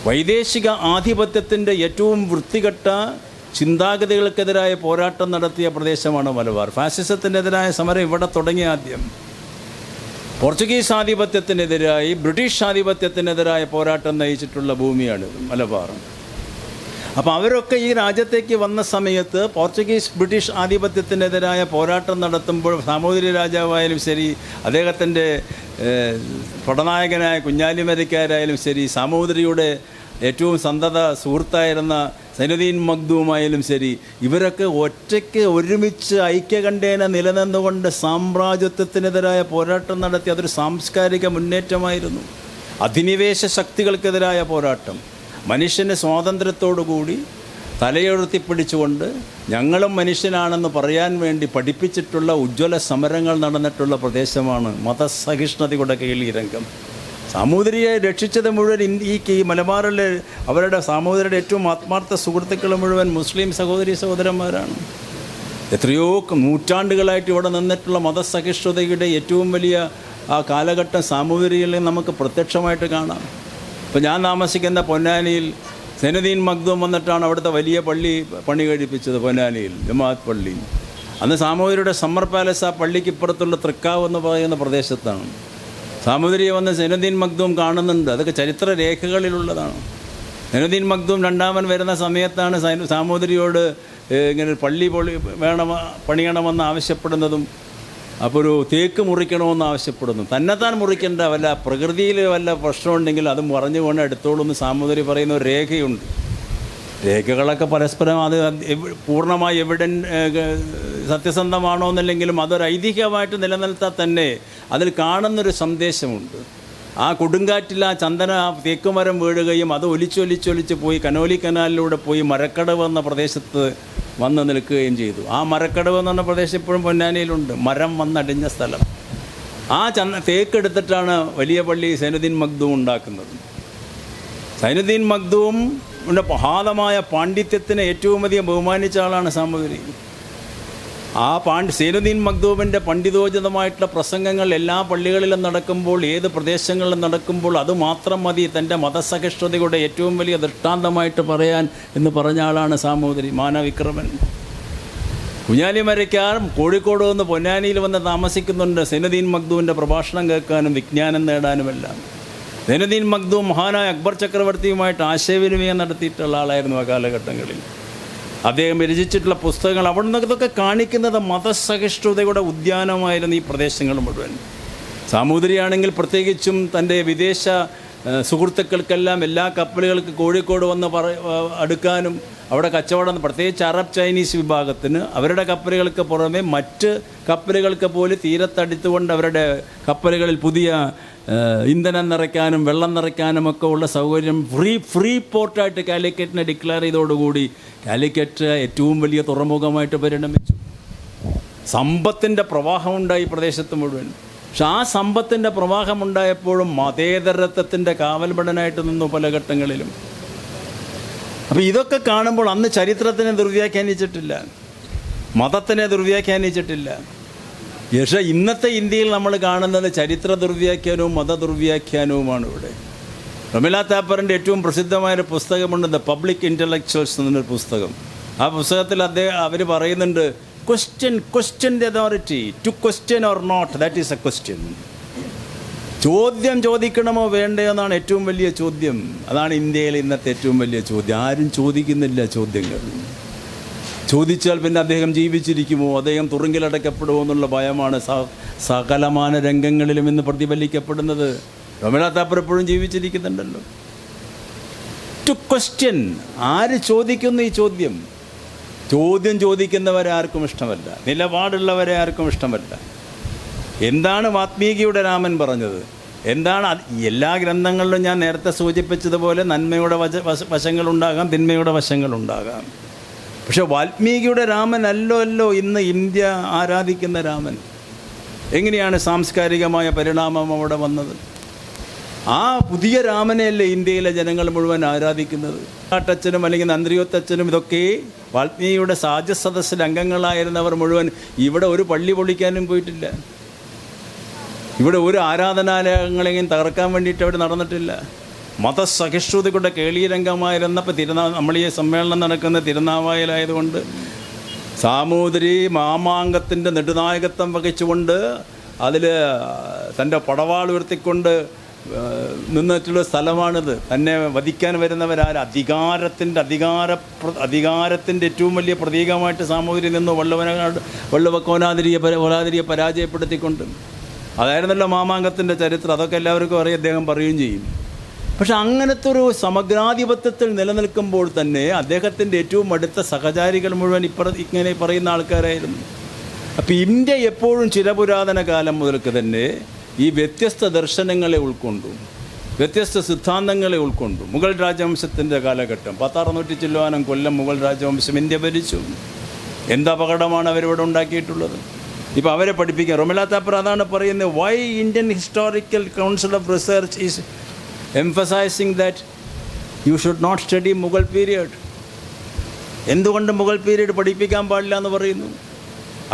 വൈദേശിക ആധിപത്യത്തിൻ്റെ ഏറ്റവും വൃത്തികെട്ട ചിന്താഗതികൾക്കെതിരായ പോരാട്ടം നടത്തിയ പ്രദേശമാണ് മലബാർ. ഫാസിസത്തിനെതിരായ സമരം ഇവിടെ തുടങ്ങിയ ആദ്യം. പോർച്ചുഗീസ് ആധിപത്യത്തിനെതിരായി, ബ്രിട്ടീഷ് ആധിപത്യത്തിനെതിരായ പോരാട്ടം നയിച്ചിട്ടുള്ള ഭൂമിയാണ് മലബാർ. അപ്പോൾ അവരൊക്കെ ഈ രാജ്യത്തേക്ക് വന്ന സമയത്ത് പോർച്ചുഗീസ് ബ്രിട്ടീഷ് ആധിപത്യത്തിനെതിരായ പോരാട്ടം നടത്തുമ്പോൾ സാമൂതിരി രാജാവായാലും ശരി, അദ്ദേഹത്തിൻ്റെ പടനായകനായ കുഞ്ഞാലിമരയ്ക്കാരായാലും ശരി, സാമൂതിരിയുടെ ഏറ്റവും സന്തത സുഹൃത്തായിരുന്ന സൈനുദ്ദീൻ മഖ്ദൂമായാലും ശരി, ഇവരൊക്കെ ഒറ്റയ്ക്ക് ഒരുമിച്ച് ഐക്യകണ്ഠേന നിലനിന്നുകൊണ്ട് സാമ്രാജ്യത്വത്തിനെതിരായ പോരാട്ടം നടത്തി. അതൊരു സാംസ്കാരിക മുന്നേറ്റമായിരുന്നു. അധിനിവേശ ശക്തികൾക്കെതിരായ പോരാട്ടം, മനുഷ്യന് സ്വാതന്ത്ര്യത്തോടുകൂടി തലയുയർത്തിപ്പിടിച്ചുകൊണ്ട് ഞങ്ങളും മനുഷ്യനാണെന്ന് പറയാൻ വേണ്ടി പഠിപ്പിച്ചിട്ടുള്ള ഉജ്ജ്വല സമരങ്ങൾ നടന്നിട്ടുള്ള പ്രദേശമാണ് മതസഹിഷ്ണുതയുടെ കേളീരംഗം. സാമൂതിരിയെ രക്ഷിച്ചത് മുഴുവൻ ഈ മലബാറിലെ അവരുടെ സാമൂതിരിയുടെ ഏറ്റവും ആത്മാർത്ഥ സുഹൃത്തുക്കൾ മുഴുവൻ മുസ്ലിം സഹോദരി സഹോദരന്മാരാണ്. എത്രയോ നൂറ്റാണ്ടുകളായിട്ട് ഇവിടെ നിന്നിട്ടുള്ള മതസഹിഷ്ണുതയുടെ ഏറ്റവും വലിയ ആ കാലഘട്ടം സാമൂതിരിയിൽ നമുക്ക് പ്രത്യക്ഷമായിട്ട് കാണാം. ഇപ്പോൾ ഞാൻ താമസിക്കുന്ന പൊന്നാനിയിൽ സൈനുദ്ദീൻ മഖ്ദൂം വന്നിട്ടാണ് അവിടുത്തെ വലിയ പള്ളി പണി കഴിപ്പിച്ചത്. പൊന്നാനിയിൽ ജമാഅത്ത് പള്ളി. അന്ന് സാമൂതിരിയുടെ സമ്മർ പാലസ് ആ പള്ളിക്ക് ഇപ്പുറത്തുള്ള തൃക്കാവ് എന്ന് പറയുന്ന പ്രദേശത്താണ്. സാമൂതിരിയെ വന്ന് സൈനുദ്ദീൻ മഖ്ദൂം കാണുന്നുണ്ട്. അതൊക്കെ ചരിത്ര രേഖകളിലുള്ളതാണ്. സൈനുദ്ദീൻ മഖ്ദൂം രണ്ടാമൻ വരുന്ന സമയത്താണ് സാമൂതിരിയോട് ഇങ്ങനെ പള്ളി പണിയണമെന്ന് ആവശ്യപ്പെടുന്നതും അപ്പോൾ ഒരു തേക്ക് മുറിക്കണമെന്ന് ആവശ്യപ്പെടുന്നു. തന്നെത്താൻ മുറിക്കേണ്ട വല്ല പ്രകൃതിയിൽ വല്ല പ്രശ്നമുണ്ടെങ്കിൽ അത് മറിഞ്ഞുകൊണ്ട് എടുത്തോളൂന്ന് സാമൂതിരി പറയുന്ന ഒരു രേഖയുണ്ട്. രേഖകളൊക്കെ പരസ്പരം അത് പൂർണ്ണമായി സത്യസന്ധമാണോ എന്നല്ലെങ്കിലും അതൊരു ഐതിഹ്യമായിട്ട് നിലനിർത്താൽ തന്നെ അതിൽ കാണുന്നൊരു സന്ദേശമുണ്ട്. ആ കൊടുങ്കാറ്റിൽ ആ തേക്കുമരം വീഴുകയും അത് ഒലിച്ചൊലിച്ചൊലിച്ച് പോയി കനോലി കനാലിലൂടെ പോയി മരക്കടവ് എന്ന പ്രദേശത്ത് വന്ന് നിൽക്കുകയും ചെയ്തു. ആ മരക്കടവ് എന്ന് പറഞ്ഞ പ്രദേശം ഇപ്പോഴും പൊന്നാനിയിലുണ്ട്. മരം വന്നടിഞ്ഞ സ്ഥലം. ആ തേക്കെടുത്തിട്ടാണ് വലിയ പള്ളി സൈനുദ്ദീൻ മഖ്ദൂം ഉണ്ടാക്കുന്നത്. സൈനുദ്ദീൻ മഖ്ദൂമിൻ്റെ മഹാതമായ പാണ്ഡിത്യത്തിന് ഏറ്റവും അധികം ബഹുമാനിച്ച ആളാണ് സാമൂതിരി. ആ സൈനുദ്ദീൻ മഖ്ദൂമിൻ്റെ പണ്ഡിതോചിതമായിട്ടുള്ള പ്രസംഗങ്ങൾ എല്ലാ പള്ളികളിലും നടക്കുമ്പോൾ, ഏത് പ്രദേശങ്ങളിലും നടക്കുമ്പോൾ അത് മാത്രം മതി തൻ്റെ മതസഹിഷ്ണുതയുടെ ഏറ്റവും വലിയ ദൃഷ്ടാന്തമായിട്ട് പറയാൻ എന്ന് പറഞ്ഞ ആളാണ് സാമൂതിരി. മാനവിക്രമൻ. കുഞ്ഞാലിമരയ്ക്കാർ കോഴിക്കോട് നിന്ന് പൊന്നാനിയിൽ വന്ന് താമസിക്കുന്നുണ്ട് സൈനുദ്ദീൻ മഖ്ദൂമിൻ്റെ പ്രഭാഷണം കേൾക്കാനും വിജ്ഞാനം നേടാനുമെല്ലാം. സൈനുദ്ദീൻ മഖ്ദൂം മഹാനായ അക്ബർ ചക്രവർത്തിയുമായിട്ട് ആശയവിനിമയം നടത്തിയിട്ടുള്ള ആളായിരുന്നു ആ കാലഘട്ടങ്ങളിൽ. അദ്ദേഹം രചിച്ചിട്ടുള്ള പുസ്തകങ്ങൾ അവിടെ നിന്നൊക്കെ കാണിക്കുന്നത് മതസഹിഷ്ണുതയുടെ ഉദ്യാനമായിരുന്നു ഈ പ്രദേശങ്ങൾ മുഴുവൻ. സാമൂതിരിയാണെങ്കിൽ പ്രത്യേകിച്ചും തൻ്റെ വിദേശ സുഹൃത്തുക്കൾക്കെല്ലാം എല്ലാ കപ്പലുകൾക്ക് കോഴിക്കോട് വന്ന് അടുക്കാനും അവിടെ കച്ചവടം, പ്രത്യേകിച്ച് അറബ് ചൈനീസ് വിഭാഗത്തിന് അവരുടെ കപ്പലുകൾക്ക് പുറമെ മറ്റ് കപ്പലുകൾക്ക് പോലും തീരത്തടുത്തുകൊണ്ട് അവരുടെ കപ്പലുകളിൽ പുതിയ ഇന്ധനം നിറയ്ക്കാനും വെള്ളം നിറയ്ക്കാനും ഒക്കെ ഉള്ള സൗകര്യം ഫ്രീ പോർട്ടായിട്ട് കാലിക്കറ്റിനെ ഡിക്ലെയർ ചെയ്തതോടുകൂടി കാലിക്കറ്റ് ഏറ്റവും വലിയ തുറമുഖമായിട്ട് പരിണമിച്ചു. സമ്പത്തിൻ്റെ പ്രവാഹമുണ്ടായി പ്രദേശത്ത് മുഴുവൻ. പക്ഷെ ആ സമ്പത്തിൻ്റെ പ്രവാഹമുണ്ടായപ്പോഴും മതേതരത്വത്തിൻ്റെ കാവൽപടനായിട്ട് നിന്നു പല ഘട്ടങ്ങളിലും. അപ്പോൾ ഇതൊക്കെ കാണുമ്പോൾ അന്ന് ചരിത്രത്തിനെ ദുർവ്യാഖ്യാനിച്ചിട്ടില്ല, മതത്തിനെ ദുർവ്യാഖ്യാനിച്ചിട്ടില്ല. പക്ഷേ ഇന്നത്തെ ഇന്ത്യയിൽ നമ്മൾ കാണുന്നത് ചരിത്ര ദുർവ്യാഖ്യാനവും മത ദുർവ്യാഖ്യാനവുമാണ് ഇവിടെ. റമീല താപ്പറിൻ്റെ ഏറ്റവും പ്രസിദ്ധമായൊരു പുസ്തകമുണ്ട്, ദ പബ്ലിക് ഇൻ്റലക്ച്വൽസ് എന്നൊരു പുസ്തകം. ആ പുസ്തകത്തിൽ അവർ പറയുന്നുണ്ട്, question the authority. To question or not, that is a question. ചോദ്യം ചോദിക്കണമോ വേണ്ടയോ എന്നാണ് ഏറ്റവും വലിയ ചോദ്യം. അതാണ് ഇന്ത്യയിലെ ഇന്നത്തെ ഏറ്റവും വലിയ ചോദ്യം. ആരും ചോദിക്കുന്നില്ല ചോദ്യങ്ങൾ. ചോദിച്ചാൽ പിന്നെ അദ്ദേഹം ജീവിച്ചിരിക്കുമോ, അദ്ദേഹം തുറുങ്കിലടക്കപ്പെടുമോ എന്നുള്ള ഭയമാണ് സകലമാന രംഗങ്ങളിലും ഇന്ന് പ്രതിഫലിക്കപ്പെടുന്നത്. റമീല താപ്പർ എപ്പോഴും ജീവിച്ചിരിക്കുന്നുണ്ടല്ലോ. ടു ക്വസ്റ്റ്യൻ, ആര് ചോദിക്കുന്നു ഈ ചോദ്യം? ചോദ്യം ചോദിക്കുന്നവരെ ആർക്കും ഇഷ്ടമല്ല, നിലപാടുള്ളവരെ ആർക്കും ഇഷ്ടമല്ല. എന്താണ് വാത്മീകിയുടെ രാമൻ പറഞ്ഞത്? എന്താണ് എല്ലാ ഗ്രന്ഥങ്ങളിലും ഞാൻ നേരത്തെ സൂചിപ്പിച്ചതുപോലെ നന്മയുടെ വശങ്ങളുണ്ടാകാം, തിന്മയുടെ വശങ്ങളുണ്ടാകാം. പക്ഷെ വാൽമീകിയുടെ രാമൻ അല്ലോ ഇന്ന് ഇന്ത്യ ആരാധിക്കുന്ന രാമൻ. എങ്ങനെയാണ് സാംസ്കാരികമായ പരിണാമം അവിടെ വന്നത്? ആ പുതിയ രാമനെയല്ലേ ഇന്ത്യയിലെ ജനങ്ങൾ മുഴുവൻ ആരാധിക്കുന്നത്. കാട്ടച്ഛനും അല്ലെങ്കിൽ നന്ദ്രിയോത്തച്ഛനും ഇതൊക്കെ വാൽമീകിയുടെ സാജസദസ്സിൽ അംഗങ്ങളായിരുന്നവർ മുഴുവൻ ഇവിടെ ഒരു പള്ളി പൊളിക്കാനും പോയിട്ടില്ല, ഇവിടെ ഒരു ആരാധനാലയങ്ങളെങ്കിലും തകർക്കാൻ വേണ്ടിയിട്ട് അവർ നടന്നിട്ടില്ല. മതസഹിഷ്ണുതയുടെ കേളീരംഗമായിരുന്നപ്പോൾ നമ്മൾ ഈ സമ്മേളനം നടക്കുന്ന തിരുനാവായിലായതുകൊണ്ട് സാമൂതിരി മാമാങ്കത്തിൻ്റെ നെടുനായകത്വം വഹിച്ചുകൊണ്ട് അതിൽ തൻ്റെ പടവാൾ ഉയർത്തിക്കൊണ്ട് നിന്നിട്ടുള്ള സ്ഥലമാണിത്. തന്നെ വധിക്കാൻ വരുന്നവരാരും അധികാരത്തിൻ്റെ ഏറ്റവും വലിയ പ്രതീകമായിട്ട് സാമൂതിരി നിന്നു വള്ളവക്കോനാതിരിയെ പരാജയപ്പെടുത്തിക്കൊണ്ട്. അതായിരുന്നല്ലോ മാമാങ്കത്തിൻ്റെ ചരിത്രം. അതൊക്കെ എല്ലാവർക്കും അറിയാം, അദ്ദേഹം പറയുകയും ചെയ്യും. പക്ഷെ അങ്ങനത്തെ ഒരു സമഗ്രാധിപത്യത്തിൽ നിലനിൽക്കുമ്പോൾ തന്നെ അദ്ദേഹത്തിൻ്റെ ഏറ്റവും അടുത്ത സഹചാരികൾ മുഴുവൻ ഇങ്ങനെ പറയുന്ന ആൾക്കാരായിരുന്നു. അപ്പോൾ ഇന്ത്യ എപ്പോഴും ചിരപുരാതന കാലം മുതൽക്ക് തന്നെ ഈ വ്യത്യസ്ത ദർശനങ്ങളെ ഉൾക്കൊണ്ടു, വ്യത്യസ്ത സിദ്ധാന്തങ്ങളെ ഉൾക്കൊണ്ടു. മുഗൾ രാജവംശത്തിൻ്റെ കാലഘട്ടം 1600 ചില്ലുവാനം കൊല്ലം മുഗൾ രാജവംശം ഇന്ത്യ ഭരിച്ചു. എന്ത് അപകടമാണ് അവരിവിടെ ഉണ്ടാക്കിയിട്ടുള്ളത്? ഇപ്പോൾ അവരെ പഠിപ്പിക്കുക. റമീല താപ്പർ അതാണ് പറയുന്നത്, why Indian historical council of research is emphasizing that you should not study Mughal period. എന്തുകൊണ്ട് മുഗൾ പീരീഡ് പഠിപ്പിക്കാൻ പാടില്ല എന്ന് പറയുന്നു?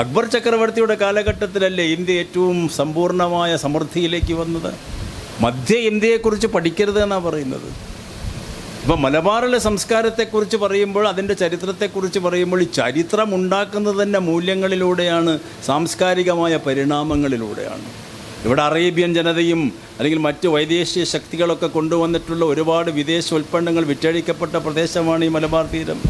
അക്ബർ ചക്രവർത്തിയുടെ കാലഘട്ടത്തിലല്ലേ ഇന്ത്യ ഏറ്റവും സമ്പൂർണ്ണമായ സമൃദ്ധിയിലേക്ക് വന്നത്. മധ്യ ഇന്ത്യയെക്കുറിച്ച് പഠിക്കരുത് എന്നാണ് പറയുന്നത്. ഇപ്പം മലബാറിലെ സംസ്കാരത്തെക്കുറിച്ച് പറയുമ്പോൾ, അതിൻ്റെ ചരിത്രത്തെക്കുറിച്ച് പറയുമ്പോൾ, ഈ ചരിത്രം ഉണ്ടാക്കുന്നത് തന്നെ മൂല്യങ്ങളിലൂടെയാണ്, സാംസ്കാരികമായ പരിണാമങ്ങളിലൂടെയാണ്. ഇവിടെ അറേബ്യൻ ജനതയും അല്ലെങ്കിൽ മറ്റ് വൈദേശിക ശക്തികളൊക്കെ കൊണ്ടുവന്നിട്ടുള്ള ഒരുപാട് വിദേശ ഉൽപ്പന്നങ്ങൾ വിറ്റഴിക്കപ്പെട്ട പ്രദേശമാണ് ഈ മലബാർ തീരം.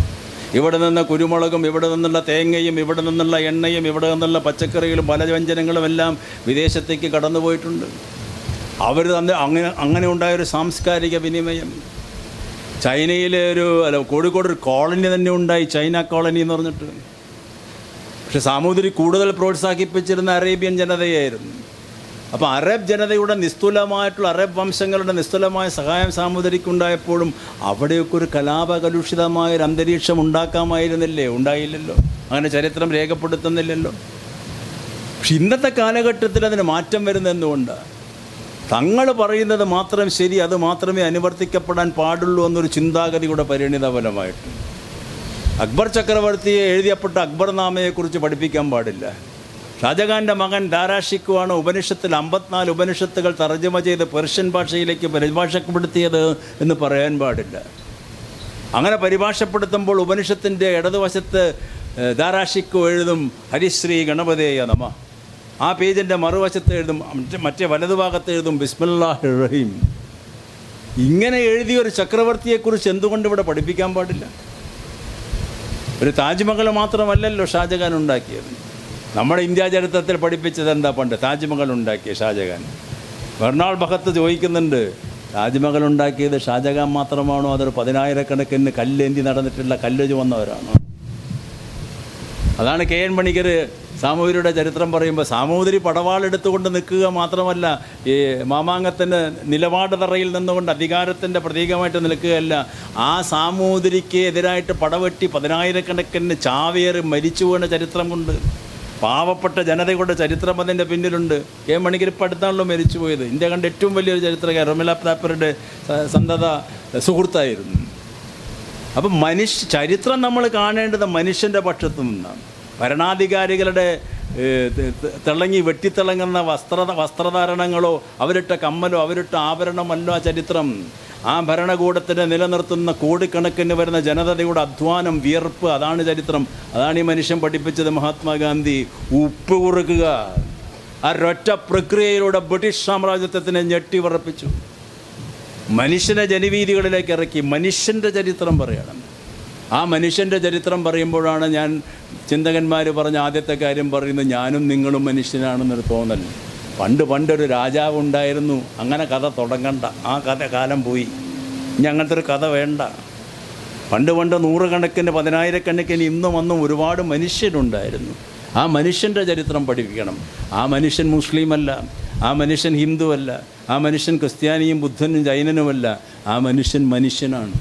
ഇവിടെ നിന്ന് കുരുമുളകും, ഇവിടെ നിന്നുള്ള തേങ്ങയും, ഇവിടെ നിന്നുള്ള എണ്ണയും, ഇവിടെ നിന്നുള്ള പച്ചക്കറികളും പലവ്യഞ്ജനങ്ങളും എല്ലാം വിദേശത്തേക്ക് കടന്നുപോയിട്ടുണ്ട്. അവർ അങ്ങനെ ഉണ്ടായൊരു സാംസ്കാരിക വിനിമയം. ചൈനയിലെ കോഴിക്കോട് ഒരു കോളനി തന്നെ ഉണ്ടായി, ചൈന കോളനി എന്ന് പറഞ്ഞിട്ട്. പക്ഷെ സാമൂതിരി കൂടുതൽ പ്രോത്സാഹിപ്പിച്ചിരുന്ന അറേബ്യൻ ജനതയായിരുന്നു. അപ്പോൾ അറബ് ജനതയുടെ നിസ്തുലമായിട്ടുള്ള, അറബ് വംശങ്ങളുടെ നിസ്തുലമായ സഹായം സാമൂതിരിക്കുണ്ടായപ്പോഴും അവിടെയൊക്കെ ഒരു കലാപകലുഷിതമായൊരു അന്തരീക്ഷം ഉണ്ടാക്കാമായിരുന്നില്ലേ? ഉണ്ടായില്ലല്ലോ. അങ്ങനെ ചരിത്രം രേഖപ്പെടുത്തുന്നില്ലല്ലോ. പക്ഷെ ഇന്നത്തെ കാലഘട്ടത്തിൽ അതിന് മാറ്റം വരുന്നതെന്നുകൊണ്ടാണ്. തങ്ങൾ പറയുന്നത് മാത്രം ശരി, അത് മാത്രമേ അനുവർത്തിക്കപ്പെടാൻ പാടുള്ളൂ എന്നൊരു ചിന്താഗതിയുടെ പരിണിതഫലമായിട്ട് അക്ബർ ചക്രവർത്തിയെ എഴുതിയപ്പെട്ട അക്ബർനാമയെക്കുറിച്ച് പഠിപ്പിക്കാൻ പാടില്ല. ഷാജഹാൻ്റെ മകൻ ദാരാഷിക്കുവാണ് ഉപനിഷത്തിൽ 54 ഉപനിഷത്തുകൾ തർജ്ജമ ചെയ്ത് പെർഷ്യൻ ഭാഷയിലേക്ക് പരിഭാഷപ്പെടുത്തിയത് എന്ന് പറയാൻ പാടില്ല. അങ്ങനെ പരിഭാഷപ്പെടുത്തുമ്പോൾ ഉപനിഷത്തിൻ്റെ ഇടതുവശത്ത് ദാരാഷിക്കു എഴുതും ഹരിശ്രീ ഗണപതേയ നമ. ആ പേജിൻ്റെ മറുവശത്ത് എഴുതും, മറ്റേ വലതുഭാഗത്ത് എഴുതും ബിസ്മില്ലാഹിർ റഹീം. ഇങ്ങനെ എഴുതിയൊരു ചക്രവർത്തിയെക്കുറിച്ച് എന്തുകൊണ്ട് ഇവിടെ പഠിപ്പിക്കാൻ പാടില്ല? ഒരു താജ്മഹൽ മാത്രമല്ലല്ലോ ഷാജഹാൻ ഉണ്ടാക്കിയത്. നമ്മുടെ ഇന്ത്യ ചരിത്രത്തിൽ പഠിപ്പിച്ചത് എന്താ? പണ്ട് താജ്മഹൽ ഉണ്ടാക്കിയ ഷാജഹാൻ. ബർണാൾ ഭഗത്ത് ചോദിക്കുന്നുണ്ട്, താജ്മഹൽ ഉണ്ടാക്കിയത് ഷാജഹാൻ മാത്രമാണോ, അതൊരു 10,000-കണക്കിന് കല്ലേന്തി നടന്നിട്ടുള്ള കല്ല് വന്നവരാണോ? അതാണ് KN മണിക്കർ സാമൂതിരിയുടെ ചരിത്രം പറയുമ്പോൾ, സാമൂതിരി പടവാളെടുത്തുകൊണ്ട് നിൽക്കുക മാത്രമല്ല, ഈ മാമാങ്കത്തിന് നിലപാട് തറയിൽ നിന്നുകൊണ്ട് അധികാരത്തിൻ്റെ പ്രതീകമായിട്ട് നിൽക്കുകയല്ല, ആ സാമൂതിരിക്ക് എതിരായിട്ട് പടവെട്ടി 10,000-കണക്കിന് ചാവേറി മരിച്ചു വീണ ചരിത്രം കൊണ്ട് പാവപ്പെട്ട ജനതയുടെ ചരിത്രം അതിൻ്റെ പിന്നിലുണ്ട്. KN മണിക്കർ ഇപ്പം അടുത്താണല്ലോ മരിച്ചു പോയത്. ഇന്ത്യ കണ്ട ഏറ്റവും വലിയൊരു ചരിത്രകാരൻ റമില താപ്പറുടെ സന്തത സുഹൃത്തായിരുന്നു. അപ്പം ചരിത്രം നമ്മൾ കാണേണ്ടത് മനുഷ്യൻ്റെ പക്ഷത്തു നിന്നാണ്. ഭരണാധികാരികളുടെ വെട്ടിത്തിളങ്ങുന്ന വസ്ത്രധാരണങ്ങളോ അവരിട്ട കമ്മലോ അവരിട്ട ആഭരണമല്ലോ ആ ചരിത്രം. ആ ഭരണകൂടത്തിനെ നിലനിർത്തുന്ന കോടിക്കണക്കിന് വരുന്ന ജനതയുടെ അധ്വാനം, വിയർപ്പ്, അതാണ് ചരിത്രം. അതാണ് ഈ മനുഷ്യൻ പഠിപ്പിച്ചത്. മഹാത്മാഗാന്ധി ഉപ്പ് കുറുക്കുക, ആ ഒരൊറ്റ പ്രക്രിയയിലൂടെ ബ്രിട്ടീഷ് സാമ്രാജ്യത്വത്തിനെ ഞെട്ടിവിറപ്പിച്ചു. മനുഷ്യനെ ജനവീതികളിലേക്ക് ഇറക്കി മനുഷ്യൻ്റെ ചരിത്രം പറയണം. ആ മനുഷ്യൻ്റെ ചരിത്രം പറയുമ്പോഴാണ് ഞാൻ ചിന്തകന്മാർ പറഞ്ഞ ആദ്യത്തെ കാര്യം പറയുന്നത്, ഞാനും നിങ്ങളും മനുഷ്യനാണെന്നൊരു തോന്നൽ. പണ്ടൊരു രാജാവ് ഉണ്ടായിരുന്നു, അങ്ങനെ കഥ തുടങ്ങണ്ട. ആ കാലം പോയി. ഇനി അങ്ങനത്തെ ഒരു കഥ വേണ്ട. പണ്ട് 100-കണക്കിന് 10,000-കണക്കിന് ഇന്നും അന്നും ഒരുപാട് മനുഷ്യരുണ്ടായിരുന്നു. ആ മനുഷ്യൻ്റെ ചരിത്രം പഠിപ്പിക്കണം. ആ മനുഷ്യൻ മുസ്ലിമല്ല, ആ മനുഷ്യൻ ഹിന്ദുവല്ല, ആ മനുഷ്യൻ ക്രിസ്ത്യാനിയും ബുദ്ധനും ജൈനനുമല്ല, ആ മനുഷ്യൻ മനുഷ്യനാണ്.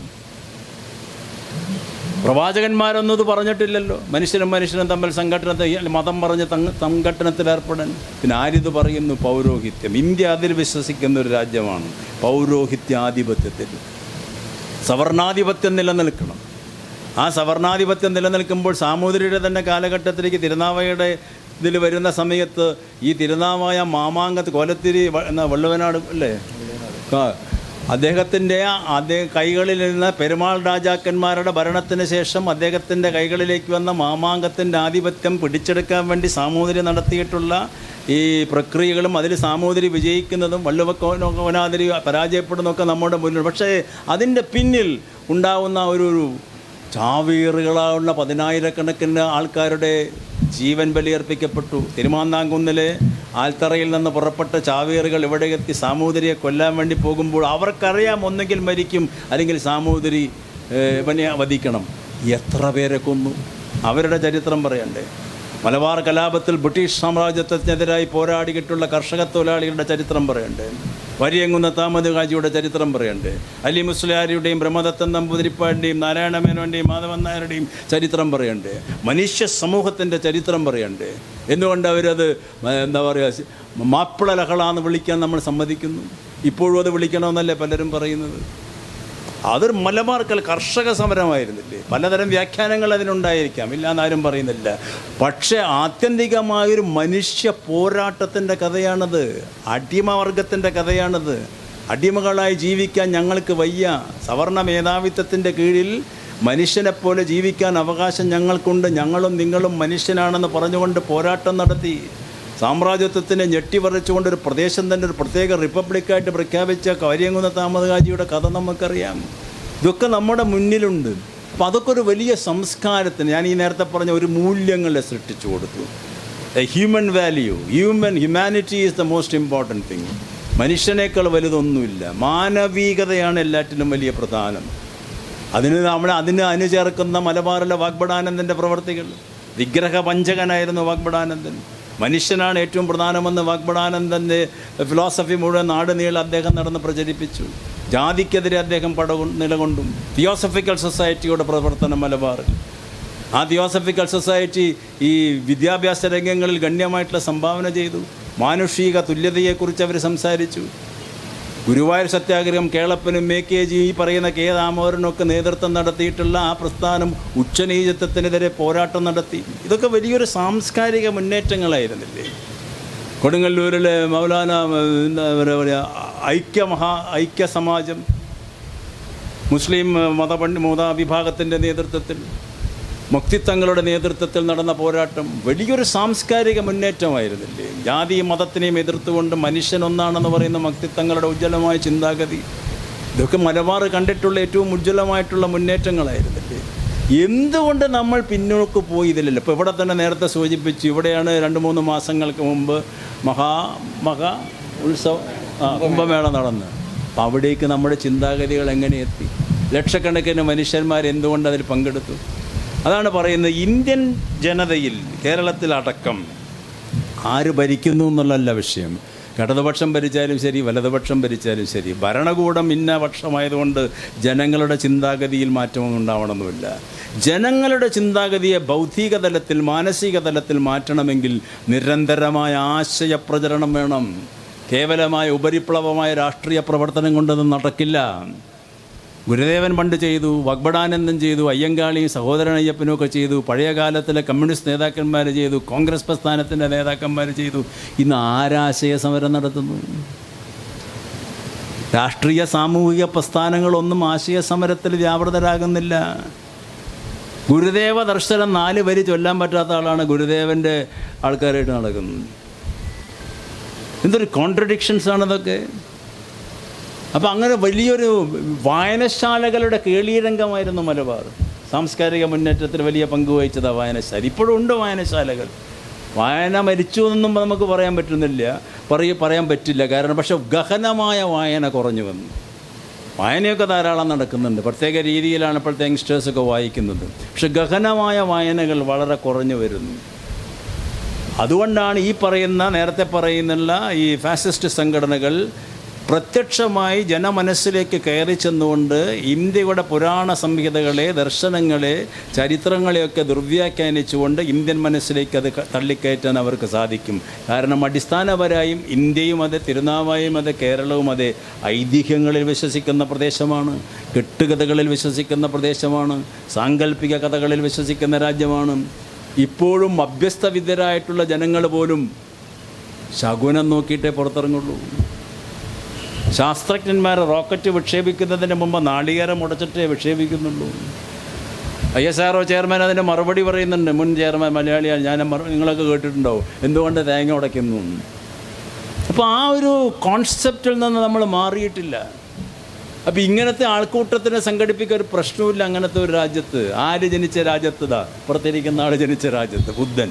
പ്രവാചകന്മാരൊന്നും ഇത് പറഞ്ഞിട്ടില്ലല്ലോ. മനുഷ്യനും തമ്മിൽ മതം പറഞ്ഞ് സംഘട്ടനത്തിലേർപ്പെടാൻ. പിന്നെ ആരിത് പറയുന്നു? പൗരോഹിത്യം. ഇന്ത്യ അതിൽ വിശ്വസിക്കുന്ന ഒരു രാജ്യമാണ്. പൗരോഹിത്യാധിപത്യത്തിൽ സവർണാധിപത്യം നിലനിൽക്കണം. ആ സവർണാധിപത്യം നിലനിൽക്കുമ്പോൾ സാമൂതിരിയുടെ തന്നെ കാലഘട്ടത്തിലേക്ക് തിരുനാവായയുടെ ഇതിൽ വരുന്ന സമയത്ത് ഈ തിരുനാവായ മാമാങ്കത്ത് കോലത്തിരി വള്ളുവനാട് അല്ലേ, അദ്ദേഹത്തിൻ്റെ കൈകളിൽ നിന്ന് പെരുമാൾ രാജാക്കന്മാരുടെ ഭരണത്തിന് ശേഷം അദ്ദേഹത്തിൻ്റെ കൈകളിലേക്ക് വന്ന മാമാങ്കത്തിൻ്റെ ആധിപത്യം പിടിച്ചെടുക്കാൻ വേണ്ടി സാമൂതിരി നടത്തിയിട്ടുള്ള ഈ പ്രക്രിയകളും അതിൽ സാമൂതിരി വിജയിക്കുന്നതും വള്ളുവനാതിരി പരാജയപ്പെടുന്നതൊക്കെ നമ്മുടെ മുന്നിൽ. പക്ഷേ അതിൻ്റെ പിന്നിൽ ഉണ്ടാവുന്ന ഒരു ചാവീറുകളാവുന്ന 10,000-കണക്കിന് ആൾക്കാരുടെ ജീവൻ ബലിയർപ്പിക്കപ്പെട്ടു. തിരുമാന്താംകുന്നിലെ ആൽത്തറയിൽ നിന്ന് പുറപ്പെട്ട ചാവേറുകൾ ഇവിടെ എത്തി സാമൂതിരിയെ കൊല്ലാൻ വേണ്ടി പോകുമ്പോൾ അവർക്കറിയാം ഒന്നുകിൽ മരിക്കും അല്ലെങ്കിൽ സാമൂതിരി ഇവനെ വധിക്കണം. എത്ര പേരെ കൊന്നു? അവരുടെ ചരിത്രം പറയണ്ടേ? മലബാർ കലാപത്തിൽ ബ്രിട്ടീഷ് സാമ്രാജ്യത്തിനെതിരായി പോരാടിയിട്ടുള്ള കർഷക തൊഴിലാളികളുടെ ചരിത്രം പറയണ്ടേ? വരിയങ്കുന്ന താമത് ഹാജിയുടെ ചരിത്രം പറയണ്ടേ? അലി മുസ്ലിയാരിയുടെയും ബ്രഹ്മദത്തൻ നമ്പൂതിരിപ്പാടിൻ്റെയും നാരായണ മേനോൻ്റെയും മാധവൻ നായരുടെയും ചരിത്രം പറയണ്ടേ? മനുഷ്യ സമൂഹത്തിൻ്റെ ചരിത്രം പറയണ്ടേ? എന്തുകൊണ്ട് അവരത് എന്താ പറയുക, മാപ്പിള ലഹളാന്ന് വിളിക്കാൻ നമ്മൾ സമ്മതിക്കുന്നു? ഇപ്പോഴും അത് വിളിക്കണമെന്നല്ലേ പലരും പറയുന്നത്? അതൊരു മലബാർ കർഷക സമരമായിരുന്നില്ലേ? പലതരം വ്യാഖ്യാനങ്ങൾ അതിനുണ്ടായിരിക്കാം, ഇല്ലാന്നാരും പറയുന്നില്ല. പക്ഷേ ആത്യന്തികമായൊരു മനുഷ്യ പോരാട്ടത്തിൻ്റെ കഥയാണത്, അടിമവർഗത്തിൻ്റെ കഥയാണത്. അടിമകളായി ജീവിക്കാൻ ഞങ്ങൾക്ക് വയ്യ, സവർണ മേധാവിത്വത്തിൻ്റെ കീഴിൽ മനുഷ്യനെപ്പോലെ ജീവിക്കാൻ അവകാശം ഞങ്ങൾക്കുണ്ട്, ഞങ്ങളും നിങ്ങളും മനുഷ്യനാണെന്ന് പറഞ്ഞുകൊണ്ട് പോരാട്ടം നടത്തി സാമ്രാജ്യത്വത്തിനെ ഞെട്ടിവരച്ചുകൊണ്ടൊരു പ്രദേശം തന്നെ ഒരു പ്രത്യേക റിപ്പബ്ലിക്കായിട്ട് പ്രഖ്യാപിച്ച കാര്യംകുന്ന താമസകാജിയുടെ കഥ നമുക്കറിയാം. ഇതൊക്കെ നമ്മുടെ മുന്നിലുണ്ട്. അപ്പോൾ അതൊക്കെ ഒരു വലിയ സംസ്കാരത്തിന്, ഞാൻ ഈ നേരത്തെ പറഞ്ഞ ഒരു മൂല്യങ്ങളെ സൃഷ്ടിച്ചു കൊടുത്തു. A human value, humanity is the most important thing. മനുഷ്യനേക്കാൾ വലുതൊന്നുമില്ല. മാനവികതയാണ് എല്ലാറ്റിലും വലിയ പ്രധാനം. അതിന് അനുചേർക്കുന്ന മലബാറിലെ വാഗ്ഭടാനന്ദൻ്റെ പ്രവർത്തികൾ. വിഗ്രഹപഞ്ചകനായിരുന്നു വാഗ്ഭടാനന്ദൻ. മനുഷ്യനാണ് ഏറ്റവും പ്രധാനമെന്ന് വാഗ്ഭടാനന്ദൻ്റെ ഫിലോസഫി മുഴുവൻ നാട് നീളെ അദ്ദേഹം നടന്ന് പ്രചരിപ്പിച്ചു. ജാതിക്കെതിരെ അദ്ദേഹം നിലകൊണ്ടും. തിയോസഫിക്കൽ സൊസൈറ്റിയുടെ പ്രവർത്തനം മലബാറിൽ. ആ തിയോസഫിക്കൽ സൊസൈറ്റി ഈ വിദ്യാഭ്യാസ രംഗങ്ങളിൽ ഗണ്യമായിട്ടുള്ള സംഭാവന ചെയ്തു. മാനുഷിക തുല്യതയെക്കുറിച്ച് അവർ സംസാരിച്ചു. ഗുരുവായൂർ സത്യാഗ്രഹം, കേളപ്പനും മേക്കേജി, ഈ പറയുന്ന കെ ദാമോദരനൊക്കെ നേതൃത്വം നടത്തിയിട്ടുള്ള ആ പ്രസ്ഥാനം ഉച്ചനീചത്വത്തിനെതിരെ പോരാട്ടം നടത്തി. ഇതൊക്കെ വലിയൊരു സാംസ്കാരിക മുന്നേറ്റങ്ങളായിരുന്നില്ലേ? കൊടുങ്ങല്ലൂരിലെ മൗലാന എന്താ പറയുക, ഐക്യ സമാജം, മുസ്ലിം മതവിഭാഗത്തിൻ്റെ നേതൃത്വത്തിൽ, മുക്തിത്തങ്ങളുടെ നേതൃത്വത്തിൽ നടന്ന പോരാട്ടം വലിയൊരു സാംസ്കാരിക മുന്നേറ്റമായിരുന്നില്ലേ? ജാതിയും മതത്തിനെയും എതിർത്തുകൊണ്ട് മനുഷ്യനൊന്നാണെന്ന് പറയുന്ന മുക്തിത്തങ്ങളുടെ ഉജ്ജ്വലമായ ചിന്താഗതി, ഇതൊക്കെ മലബാർ കണ്ടിട്ടുള്ള ഏറ്റവും ഉജ്ജ്വലമായിട്ടുള്ള മുന്നേറ്റങ്ങളായിരുന്നില്ലേ? എന്തുകൊണ്ട് നമ്മൾ പിന്നോട്ട് പോയി ഇതിലല്ലോ? ഇപ്പോൾ ഇവിടെ തന്നെ നേരത്തെ സൂചിപ്പിച്ചു, ഇവിടെയാണ് 2-3 മാസങ്ങൾക്ക് മുമ്പ് കുംഭമേള നടന്ന്. അപ്പോൾ അവിടേക്ക് നമ്മുടെ ചിന്താഗതികൾ എങ്ങനെ എത്തി? ലക്ഷക്കണക്കിന് മനുഷ്യന്മാർ എന്തുകൊണ്ട് അതിൽ പങ്കെടുത്തു? അതാണ് പറയുന്നത്, ഇന്ത്യൻ ജനതയിൽ കേരളത്തിലടക്കം ആര് ഭരിക്കുന്നു എന്നുള്ളതല്ല വിഷയം. ഇടതുപക്ഷം ഭരിച്ചാലും ശരി, വലതുപക്ഷം ഭരിച്ചാലും ശരി, ഭരണകൂടം ഇന്ന പക്ഷമായതുകൊണ്ട് ജനങ്ങളുടെ ചിന്താഗതിയിൽ മാറ്റമൊന്നും ഉണ്ടാവണമെന്നില്ല. ജനങ്ങളുടെ ചിന്താഗതിയെ ബൗദ്ധിക തലത്തിൽ, മാനസിക തലത്തിൽ മാറ്റണമെങ്കിൽ നിരന്തരമായ ആശയപ്രചരണം വേണം. കേവലമായ ഉപരിപ്ലവമായ രാഷ്ട്രീയ പ്രവർത്തനം കൊണ്ടൊന്നും നടക്കില്ല. ഗുരുദേവൻ പണ്ട് ചെയ്തു, വാഗ്ഭടാനന്ദൻ ചെയ്തു, അയ്യങ്കാളിയും സഹോദരൻ അയ്യപ്പനും ഒക്കെ ചെയ്തു, പഴയ കാലത്തിലെ കമ്മ്യൂണിസ്റ്റ് നേതാക്കന്മാർ ചെയ്തു, കോൺഗ്രസ് പ്രസ്ഥാനത്തിൻ്റെ നേതാക്കന്മാർ ചെയ്തു. ഇന്ന് ആരാശയ സമരം നടത്തുന്നു? രാഷ്ട്രീയ സാമൂഹിക പ്രസ്ഥാനങ്ങളൊന്നും ആശയ സമരത്തിൽ വ്യാപൃതരാകുന്നില്ല. ഗുരുദേവ ദർശനം 4 വരി ചൊല്ലാൻ പറ്റാത്ത ആളാണ് ഗുരുദേവൻ്റെ ആൾക്കാരായിട്ട് നടക്കുന്നത്. എന്തൊരു കോൺട്രഡിക്ഷൻസാണതൊക്കെ. അപ്പോൾ അങ്ങനെ വലിയൊരു വായനശാലകളുടെ കേളീരംഗമായിരുന്നു മലബാർ. സാംസ്കാരിക മുന്നേറ്റത്തിൽ വലിയ പങ്ക് വഹിച്ചതാണ് വായനശാല. ഇപ്പോഴും ഉണ്ട് വായനശാലകൾ. വായന മരിച്ചു എന്നൊന്നും നമുക്ക് പറയാൻ പറ്റില്ല. കാരണം പക്ഷേ ഗഹനമായ വായന കുറഞ്ഞു വന്നു. വായനയൊക്കെ ധാരാളം നടക്കുന്നുണ്ട്. പ്രത്യേക രീതിയിലാണ് ഇപ്പോഴത്തെ യങ്സ്റ്റേഴ്സൊക്കെ വായിക്കുന്നത്. പക്ഷെ ഗഹനമായ വായനകൾ വളരെ കുറഞ്ഞു വരുന്നു. അതുകൊണ്ടാണ് നേരത്തെ പറയുന്നുള്ള ഈ ഫാസിസ്റ്റ് സംഘടനകൾ പ്രത്യക്ഷമായി ജനമനസ്സിലേക്ക് കയറി ചെന്നുകൊണ്ട് ഇന്ത്യയുടെ പുരാണ സംഹിതകളെ, ദർശനങ്ങളെ, ചരിത്രങ്ങളെയൊക്കെ ദുർവ്യാഖ്യാനിച്ചുകൊണ്ട് ഇന്ത്യൻ മനസ്സിലേക്ക് അത് തള്ളിക്കയറ്റാൻ അവർക്ക് സാധിക്കും. കാരണം അടിസ്ഥാനപരമായും ഇന്ത്യയും അതെ, തിരുനാവായും അതെ, കേരളവും അതെ ഐതിഹ്യങ്ങളിൽ വിശ്വസിക്കുന്ന പ്രദേശമാണ്, കെട്ടുകഥകളിൽ വിശ്വസിക്കുന്ന പ്രദേശമാണ്, സാങ്കല്പിക കഥകളിൽ വിശ്വസിക്കുന്ന രാജ്യമാണ്. ഇപ്പോഴും അഭ്യസ്തവിദ്യരായിട്ടുള്ള ജനങ്ങൾ പോലും ശകുനം നോക്കിയിട്ടേ പുറത്തിറങ്ങുള്ളൂ. ശാസ്ത്രജ്ഞന്മാർ റോക്കറ്റ് വിക്ഷേപിക്കുന്നതിന് മുമ്പ് നാളികേരം ഉടച്ചിട്ടേ വിക്ഷേപിക്കുന്നുള്ളൂ. ISRO ചെയർമാൻ അതിൻ്റെ മറുപടി പറയുന്നുണ്ട്. മുൻ ചെയർമാൻ മലയാളിയാണ്, നിങ്ങളൊക്കെ കേട്ടിട്ടുണ്ടാവും, എന്തുകൊണ്ട് തേങ്ങ ഉടയ്ക്കുന്നു. അപ്പോൾ ആ ഒരു കോൺസെപ്റ്റിൽ നിന്ന് നമ്മൾ മാറിയിട്ടില്ല. അപ്പോൾ ഇങ്ങനത്തെ ആൾക്കൂട്ടത്തിനെ സംഘടിപ്പിക്കാൻ ഒരു പ്രശ്നമില്ല അങ്ങനത്തെ ഒരു രാജ്യത്ത്. ആര് ജനിച്ച രാജ്യത്തതാ? പുറത്തിരിക്കുന്ന ആൾ ജനിച്ച രാജ്യത്ത്, ബുദ്ധൻ.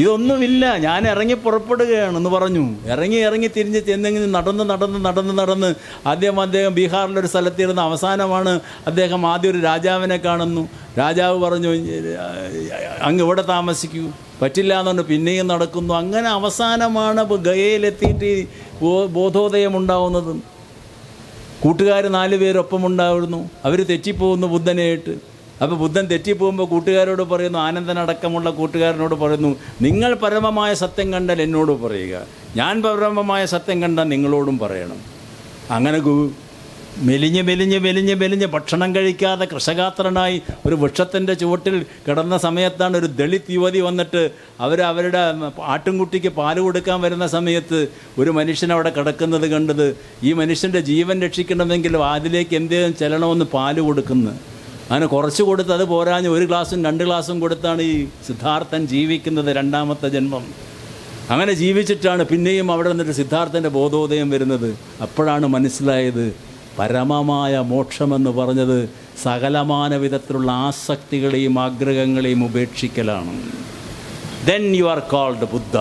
ഇതൊന്നുമില്ല. ഞാൻ ഇറങ്ങി പുറപ്പെടുകയാണെന്ന് പറഞ്ഞു. ഇറങ്ങി തിരിഞ്ഞ് ചെന്നെങ്കിലും നടന്ന് ആദ്യം അദ്ദേഹം ബീഹാറിലൊരു സ്ഥലത്തിരുന്ന്, അവസാനമാണ് അദ്ദേഹം ആദ്യം ഒരു രാജാവിനെ കാണുന്നു. രാജാവ് പറഞ്ഞു, അങ്ങ് ഇവിടെ താമസിക്കൂ. പറ്റില്ല എന്നുകൊണ്ട് പിന്നെയും നടക്കുന്നു. അങ്ങനെ അവസാനമാണ് ഗയയിലെത്തിയിട്ട് ബോധോദയം ഉണ്ടാവുന്നതും. കൂട്ടുകാർ 4 പേരൊപ്പം ഉണ്ടായിരുന്നു. അവർ തെറ്റിപ്പോകുന്നു ബുദ്ധനായിട്ട്. അപ്പോൾ ബുദ്ധൻ തെറ്റിപ്പോകുമ്പോൾ കൂട്ടുകാരോട് പറയുന്നു, ആനന്ദനടക്കമുള്ള കൂട്ടുകാരനോട് പറയുന്നു, നിങ്ങൾ പരമമായ സത്യം കണ്ടാൽ എന്നോട് പറയുക, ഞാൻ പരമമായ സത്യം കണ്ടാൽ നിങ്ങളോടും പറയണം. അങ്ങനെ മെലിഞ്ഞ് ഭക്ഷണം കഴിക്കാതെ കൃഷകാത്രനായി ഒരു വൃക്ഷത്തിൻ്റെ ചുവട്ടിൽ കിടന്ന സമയത്താണ് ഒരു ദളിത് യുവതി വന്നിട്ട് അവരുടെ ആട്ടിൻകുട്ടിക്ക് പാല് കൊടുക്കാൻ വരുന്ന സമയത്ത് ഒരു മനുഷ്യൻ അവിടെ കിടക്കുന്നത് കണ്ടത്. ഈ മനുഷ്യൻ്റെ ജീവൻ രക്ഷിക്കണമെങ്കിൽ അതിലേക്ക് എന്തെങ്കിലും ചെല്ലണമെന്ന് പാല് കൊടുക്കുന്നു. അങ്ങനെ കുറച്ച് കൊടുത്ത് അത് പോരാഞ്ഞ് 1 ഗ്ലാസും 2 ഗ്ലാസും കൊടുത്താണ് ഈ സിദ്ധാർത്ഥൻ ജീവിക്കുന്നത്, 2ാമത്തെ ജന്മം. അങ്ങനെ ജീവിച്ചിട്ടാണ് പിന്നെയും അവിടെ നിന്നിട്ട് സിദ്ധാർത്ഥൻ്റെ ബോധോദയം വരുന്നത്. അപ്പോഴാണ് മനസ്സിലായത് പരമമായ മോക്ഷമെന്ന് പറഞ്ഞത് സകലമാന വിധത്തിലുള്ള ആസക്തികളെയും ആഗ്രഹങ്ങളെയും ഉപേക്ഷിക്കലാണ്. ദെൻ യു ആർ കോൾഡ് ബുദ്ധ.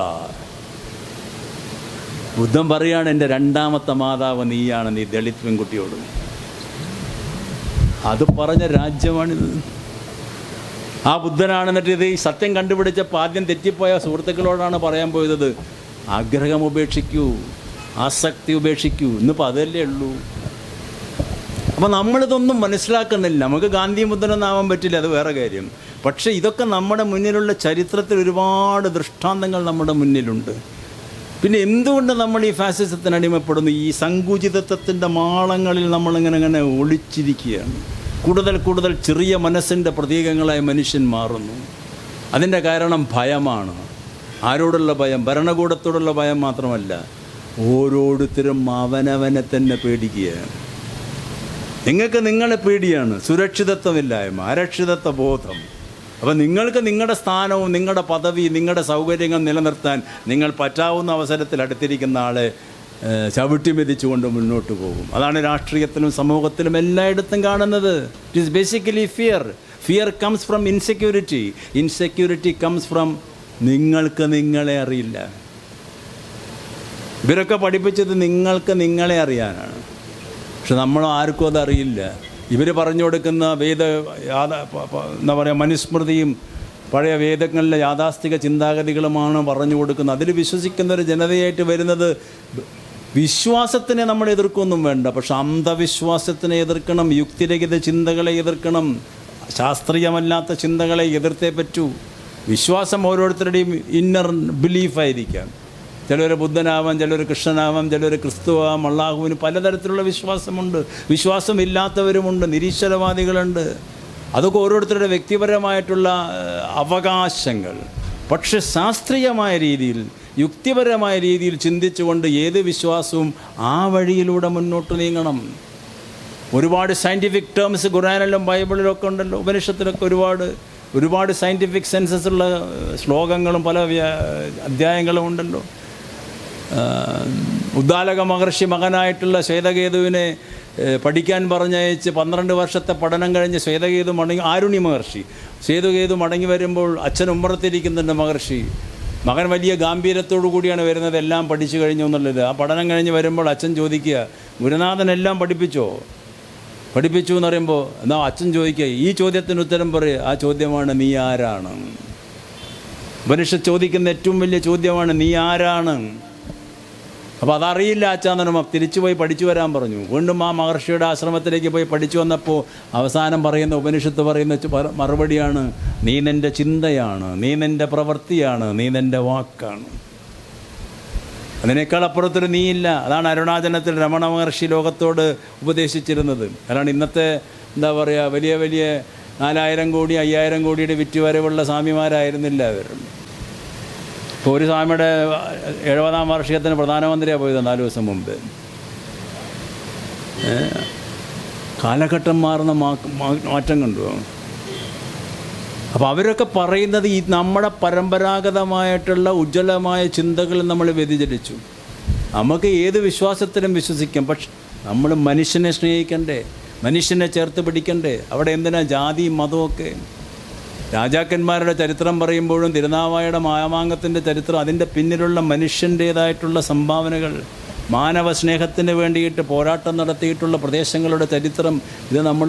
ബുദ്ധൻ പറയാണ്, എൻ്റെ 2ാമത്തെ മാതാവ് നീയാണ്, നീ ദളിത് പെൺകുട്ടിയോട്. അത് പറഞ്ഞ രാജ്യമാണിത്. ആ ബുദ്ധനാണ് എന്നിട്ട് ഇത് ഈ സത്യം കണ്ടുപിടിച്ചപ്പോൾ ആദ്യം തെറ്റിപ്പോയ സുഹൃത്തുക്കളോടാണ് പറയാൻ പോയത്, ആഗ്രഹം ഉപേക്ഷിക്കൂ, ആസക്തി ഉപേക്ഷിക്കൂ. ഇന്നിപ്പോൾ അതല്ലേ ഉള്ളൂ. അപ്പോൾ നമ്മളിതൊന്നും മനസ്സിലാക്കുന്നില്ല. നമുക്ക് ഗാന്ധി ബുദ്ധനൊന്നാവാൻ പറ്റില്ല, അത് വേറെ കാര്യം. പക്ഷേ ഇതൊക്കെ നമ്മുടെ മുന്നിലുള്ള ചരിത്രത്തിൽ ഒരുപാട് ദൃഷ്ടാന്തങ്ങൾ നമ്മുടെ മുന്നിലുണ്ട്. പിന്നെ എന്തുകൊണ്ട് നമ്മൾ ഈ ഫാസിസത്തിന് അടിമപ്പെടുന്നു? ഈ സങ്കുചിതത്വത്തിൻ്റെ മാളങ്ങളിൽ നമ്മളിങ്ങനെ ഒളിച്ചിരിക്കുകയാണ്. കൂടുതൽ ചെറിയ മനസ്സിൻ്റെ പ്രതീകങ്ങളായി മനുഷ്യൻ മാറുന്നു. അതിൻ്റെ കാരണം ഭയമാണ്. ആരോടുള്ള ഭയം? ഭരണകൂടത്തോടുള്ള ഭയം മാത്രമല്ല, ഓരോരുത്തരും അവനവനെ തന്നെ പേടിക്കുകയാണ്. നിങ്ങൾക്ക് നിങ്ങളെ പേടിയാണ്, സുരക്ഷിതത്വമില്ലായ്മ, അരക്ഷിതത്വ ബോധം. അപ്പോൾ നിങ്ങൾക്ക് നിങ്ങളുടെ സ്ഥാനവും നിങ്ങളുടെ പദവി, നിങ്ങളുടെ സൗകര്യങ്ങൾ നിലനിർത്താൻ നിങ്ങൾ പറ്റാവുന്ന അവസരത്തിൽ അടുത്തിരിക്കുന്ന ആളെ ചവിട്ടി മെതിച്ചുകൊണ്ട് മുന്നോട്ട് പോകും. അതാണ് രാഷ്ട്രീയത്തിലും സമൂഹത്തിലും എല്ലായിടത്തും കാണുന്നത്. It is basically fear comes from insecurity comes from നിങ്ങൾക്ക് നിങ്ങളെ അറിയില്ല. ഇവരൊക്കെ പഠിപ്പിച്ചത് നിങ്ങൾക്ക് നിങ്ങളെ അറിയാനാണ്. പക്ഷെ നമ്മൾ ആർക്കും അതറിയില്ല. ഇവർ പറഞ്ഞു കൊടുക്കുന്ന എന്താ പറയുക, മനുസ്മൃതിയും പഴയ വേദങ്ങളിലെ യാഥാസ്ഥിക ചിന്താഗതികളുമാണ് പറഞ്ഞു കൊടുക്കുന്നത്. അതിൽ വിശ്വസിക്കുന്ന ഒരു ജനതയായിട്ട് വരുന്നത് വിശ്വാസത്തിനെ നമ്മൾ എതിർക്കൊന്നും വേണ്ട, പക്ഷെ അന്ധവിശ്വാസത്തിനെ എതിർക്കണം, യുക്തിരഹിത ചിന്തകളെ എതിർക്കണം, ശാസ്ത്രീയമല്ലാത്ത ചിന്തകളെ എതിർത്തേ പറ്റൂ. വിശ്വാസം ഓരോരുത്തരുടെയും ഇന്നർ ബിലീഫായിരിക്കാം. ചിലർ ബുദ്ധനാവാം, ചിലർ കൃഷ്ണനാവാം, ചിലർ ക്രിസ്തുവാം, അള്ളാഹുവിന് പലതരത്തിലുള്ള വിശ്വാസമുണ്ട്. വിശ്വാസമില്ലാത്തവരുമുണ്ട്, നിരീശ്വരവാദികളുണ്ട്. അതൊക്കെ ഓരോരുത്തരുടെ വ്യക്തിപരമായിട്ടുള്ള അവകാശങ്ങൾ. പക്ഷെ ശാസ്ത്രീയമായ രീതിയിൽ, യുക്തിപരമായ രീതിയിൽ ചിന്തിച്ചുകൊണ്ട് ഏത് വിശ്വാസവും ആ വഴിയിലൂടെ മുന്നോട്ട് നീങ്ങണം. ഒരുപാട് സയൻറ്റിഫിക് ടേംസ് ഖുർആനിലും ബൈബിളിലൊക്കെ ഉണ്ടല്ലോ, ഉപനിഷത്തിലൊക്കെ ഒരുപാട് സയൻറ്റിഫിക് സെൻസസ് ഉള്ള ശ്ലോകങ്ങളും പല അധ്യായങ്ങളും ഉണ്ടല്ലോ. ഉദ്ദാലക മഹർഷി മകനായിട്ടുള്ള ശ്വേതകേതുവിനെ പഠിക്കാൻ പറഞ്ഞയച്ച് 12 വർഷത്തെ പഠനം കഴിഞ്ഞ് ശ്വേതകേതു ആരുണി മഹർഷി ശ്വേതകേതു മടങ്ങി വരുമ്പോൾ അച്ഛൻ ഉമ്മറത്തിരിക്കുന്നുണ്ട്. മഹർഷി മകൻ വലിയ ഗാംഭീര്യത്തോടു കൂടിയാണ് വരുന്നത്, എല്ലാം പഠിച്ചു കഴിഞ്ഞു എന്നുള്ളത്. ആ പഠനം കഴിഞ്ഞ് വരുമ്പോൾ അച്ഛൻ ചോദിക്കുക, ഗുരുനാഥൻ എല്ലാം പഠിപ്പിച്ചു എന്ന് പറയുമ്പോൾ എന്നാൽ അച്ഛൻ ചോദിക്കുക, ഈ ചോദ്യത്തിന് ഉത്തരം പറയുക. ആ ചോദ്യമാണ്, നീ ആരാണ്? ഉപനിഷത്ത് ചോദിക്കുന്ന ഏറ്റവും വലിയ ചോദ്യമാണ്, നീ ആരാണ്? അപ്പോൾ അതറിയില്ല അച്ഛാന്നനും തിരിച്ചു പോയി പഠിച്ചു വരാൻ പറഞ്ഞു. വീണ്ടും ആ മഹർഷിയുടെ ആശ്രമത്തിലേക്ക് പോയി പഠിച്ചു വന്നപ്പോൾ അവസാനം പറയുന്ന ഉപനിഷത്ത് പറയുന്ന മറുപടിയാണ്, നീ നിൻ്റെ ചിന്തയാണ്, നീ നിൻ്റെ പ്രവൃത്തിയാണ്, നീ നിൻ്റെ വാക്കാണ്. അതിനേക്കാൾ അപ്പുറത്തൊരു നീയില്ല. അതാണ് അരുണാചലത്തിൽ രമണ മഹർഷി ലോകത്തോട് ഉപദേശിച്ചിരുന്നത്. കാരണം ഇന്നത്തെ എന്താ പറയുക, വലിയ 4000 കോടി 5000 കോടിയുടെ വിറ്റുവരവുള്ള സ്വാമിമാരായിരുന്നില്ല അവർ. ഇപ്പോൾ ഒരു സ്വാമിയുടെ 70ാം വാർഷികത്തിന് പ്രധാനമന്ത്രിയാണ് പോയത് 4 ദിവസം മുമ്പ്. കാലഘട്ടം മാറുന്ന മാറ്റം കണ്ടു. അപ്പോൾ അവരൊക്കെ പറയുന്നത് ഈ നമ്മുടെ പരമ്പരാഗതമായിട്ടുള്ള ഉജ്ജ്വലമായ ചിന്തകൾ നമ്മൾ വ്യതിചലിച്ചു. നമുക്ക് ഏത് വിശ്വാസത്തിലും വിശ്വസിക്കാം, പക്ഷെ നമ്മൾ മനുഷ്യനെ സ്നേഹിക്കണ്ടേ, മനുഷ്യനെ ചേർത്ത് പിടിക്കണ്ടേ? അവിടെ എന്തിനാ ജാതിയും മതമൊക്കെ? രാജാക്കന്മാരുടെ ചരിത്രം പറയുമ്പോഴും തിരുനാവായയുടെ മായാമാങ്കത്തിൻ്റെ ചരിത്രം, അതിൻ്റെ പിന്നിലുള്ള മനുഷ്യൻ്റേതായിട്ടുള്ള സംഭാവനകൾ, മാനവ സ്നേഹത്തിന് വേണ്ടിയിട്ട് പോരാട്ടം നടത്തിയിട്ടുള്ള പ്രദേശങ്ങളുടെ ചരിത്രം, ഇത് നമ്മൾ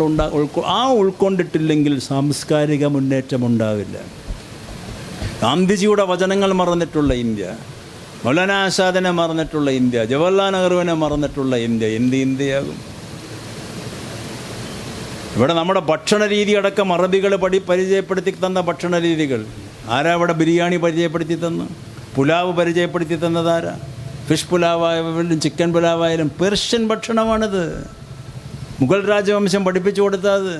ഉൾക്കൊണ്ടിട്ടില്ലെങ്കിൽ സാംസ്കാരിക മുന്നേറ്റം ഉണ്ടാവില്ല. ഗാന്ധിജിയുടെ വചനങ്ങൾ മറന്നിട്ടുള്ള ഇന്ത്യ, മൗലാന ആസാദിനെ മറന്നിട്ടുള്ള ഇന്ത്യ, ജവഹർലാൽ നെഹ്റുവിനെ മറന്നിട്ടുള്ള ഇന്ത്യ എന്ത് ഇന്ത്യയാകും? ഇവിടെ നമ്മുടെ ഭക്ഷണ രീതി അടക്കം അറബികൾ പരിചയപ്പെടുത്തി തന്ന ഭക്ഷണ രീതികൾ. ആരാ ഇവിടെ ബിരിയാണി പരിചയപ്പെടുത്തി തന്നു? പുലാവ് പരിചയപ്പെടുത്തി തന്നതാരാ? ഫിഷ് പുലാവായാലും ചിക്കൻ പുലാവായാലും പേർഷ്യൻ ഭക്ഷണമാണിത്. മുഗൾ രാജവംശം പഠിപ്പിച്ചു കൊടുത്തത്.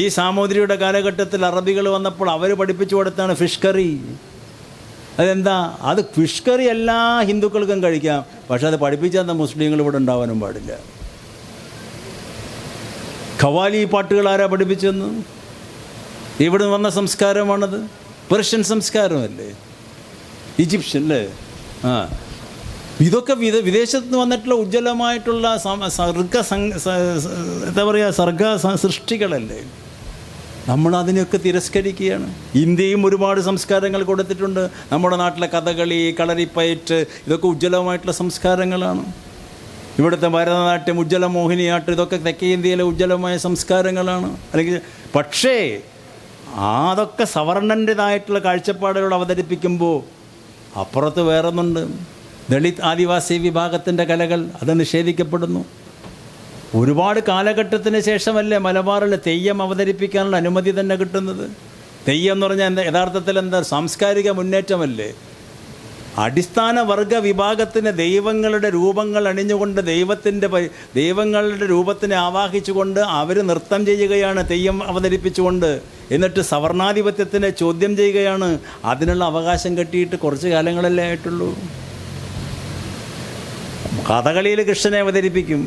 ഈ സാമൂതിരിയുടെ കാലഘട്ടത്തിൽ അറബികൾ വന്നപ്പോൾ അവർ പഠിപ്പിച്ചു കൊടുത്താണ് ഫിഷ് കറി. അതെന്താ? അത് ഫിഷ് കറി എല്ലാ ഹിന്ദുക്കൾക്കും കഴിക്കാം, പക്ഷെ അത് പഠിപ്പിച്ചാൽ മുസ്ലിങ്ങൾ ഇവിടെ ഉണ്ടാവാനും പാടില്ല. ഖവാലി പാട്ടുകൾ ആരാ പഠിപ്പിച്ചെന്ന്? ഇവിടെ വന്ന സംസ്കാരമാണത്. പെർഷ്യൻ സംസ്കാരമല്ലേ, ഈജിപ്ഷ്യൻ അല്ലേ? ഇതൊക്കെ വിദേശത്ത് നിന്ന് വന്നിട്ടുള്ള ഉജ്ജ്വലമായിട്ടുള്ള എന്താ പറയുക, സർഗ സൃഷ്ടികളല്ലേ. നമ്മളതിനെയൊക്കെ തിരസ്കരിക്കുകയാണ്. ഇന്ത്യയും ഒരുപാട് സംസ്കാരങ്ങൾ കൊടുത്തിട്ടുണ്ട്. നമ്മുടെ നാട്ടിലെ കഥകളി, കളരിപ്പയറ്റ്, ഇതൊക്കെ ഉജ്ജ്വലമായിട്ടുള്ള സംസ്കാരങ്ങളാണ്. ഇവിടുത്തെ ഭരതനാട്യം, ഉജ്ജ്വല മോഹിനിയാട്ടം, ഇതൊക്കെ തെക്കേ ഇന്ത്യയിലെ ഉജ്ജ്വലമായ സംസ്കാരങ്ങളാണ്. അല്ലെങ്കിൽ പക്ഷേ അതൊക്കെ സവർണൻ്റെതായിട്ടുള്ള കാഴ്ചപ്പാടുകളോട് അവതരിപ്പിക്കുമ്പോൾ അപ്പുറത്ത് വേറൊന്നുണ്ട്. ദളിത് ആദിവാസി വിഭാഗത്തിൻ്റെ കലകൾ അത് നിഷേധിക്കപ്പെടുന്നു. ഒരുപാട് കാലഘട്ടത്തിന് ശേഷമല്ലേ മലബാറിൽ തെയ്യം അവതരിപ്പിക്കാനുള്ള അനുമതി തന്നെ കിട്ടുന്നത്. തെയ്യം എന്ന് പറഞ്ഞാൽ യഥാർത്ഥത്തിൽ എന്താ? സാംസ്കാരിക മുന്നേറ്റമല്ലേ. അടിസ്ഥാന വർഗ വിഭാഗത്തിന് ദൈവങ്ങളുടെ രൂപങ്ങൾ അണിഞ്ഞുകൊണ്ട് ദൈവങ്ങളുടെ രൂപത്തിനെ ആവാഹിച്ചുകൊണ്ട് അവർ നൃത്തം ചെയ്യുകയാണ്, തെയ്യം അവതരിപ്പിച്ചുകൊണ്ട്. എന്നിട്ട് സവർണാധിപത്യത്തിനെ ചോദ്യം ചെയ്യുകയാണ്. അതിനുള്ള അവകാശം കെട്ടിയിട്ട് കുറച്ച് കാലങ്ങളല്ലേ ആയിട്ടുള്ളൂ. കഥകളിയിൽ കൃഷ്ണനെ അവതരിപ്പിക്കും,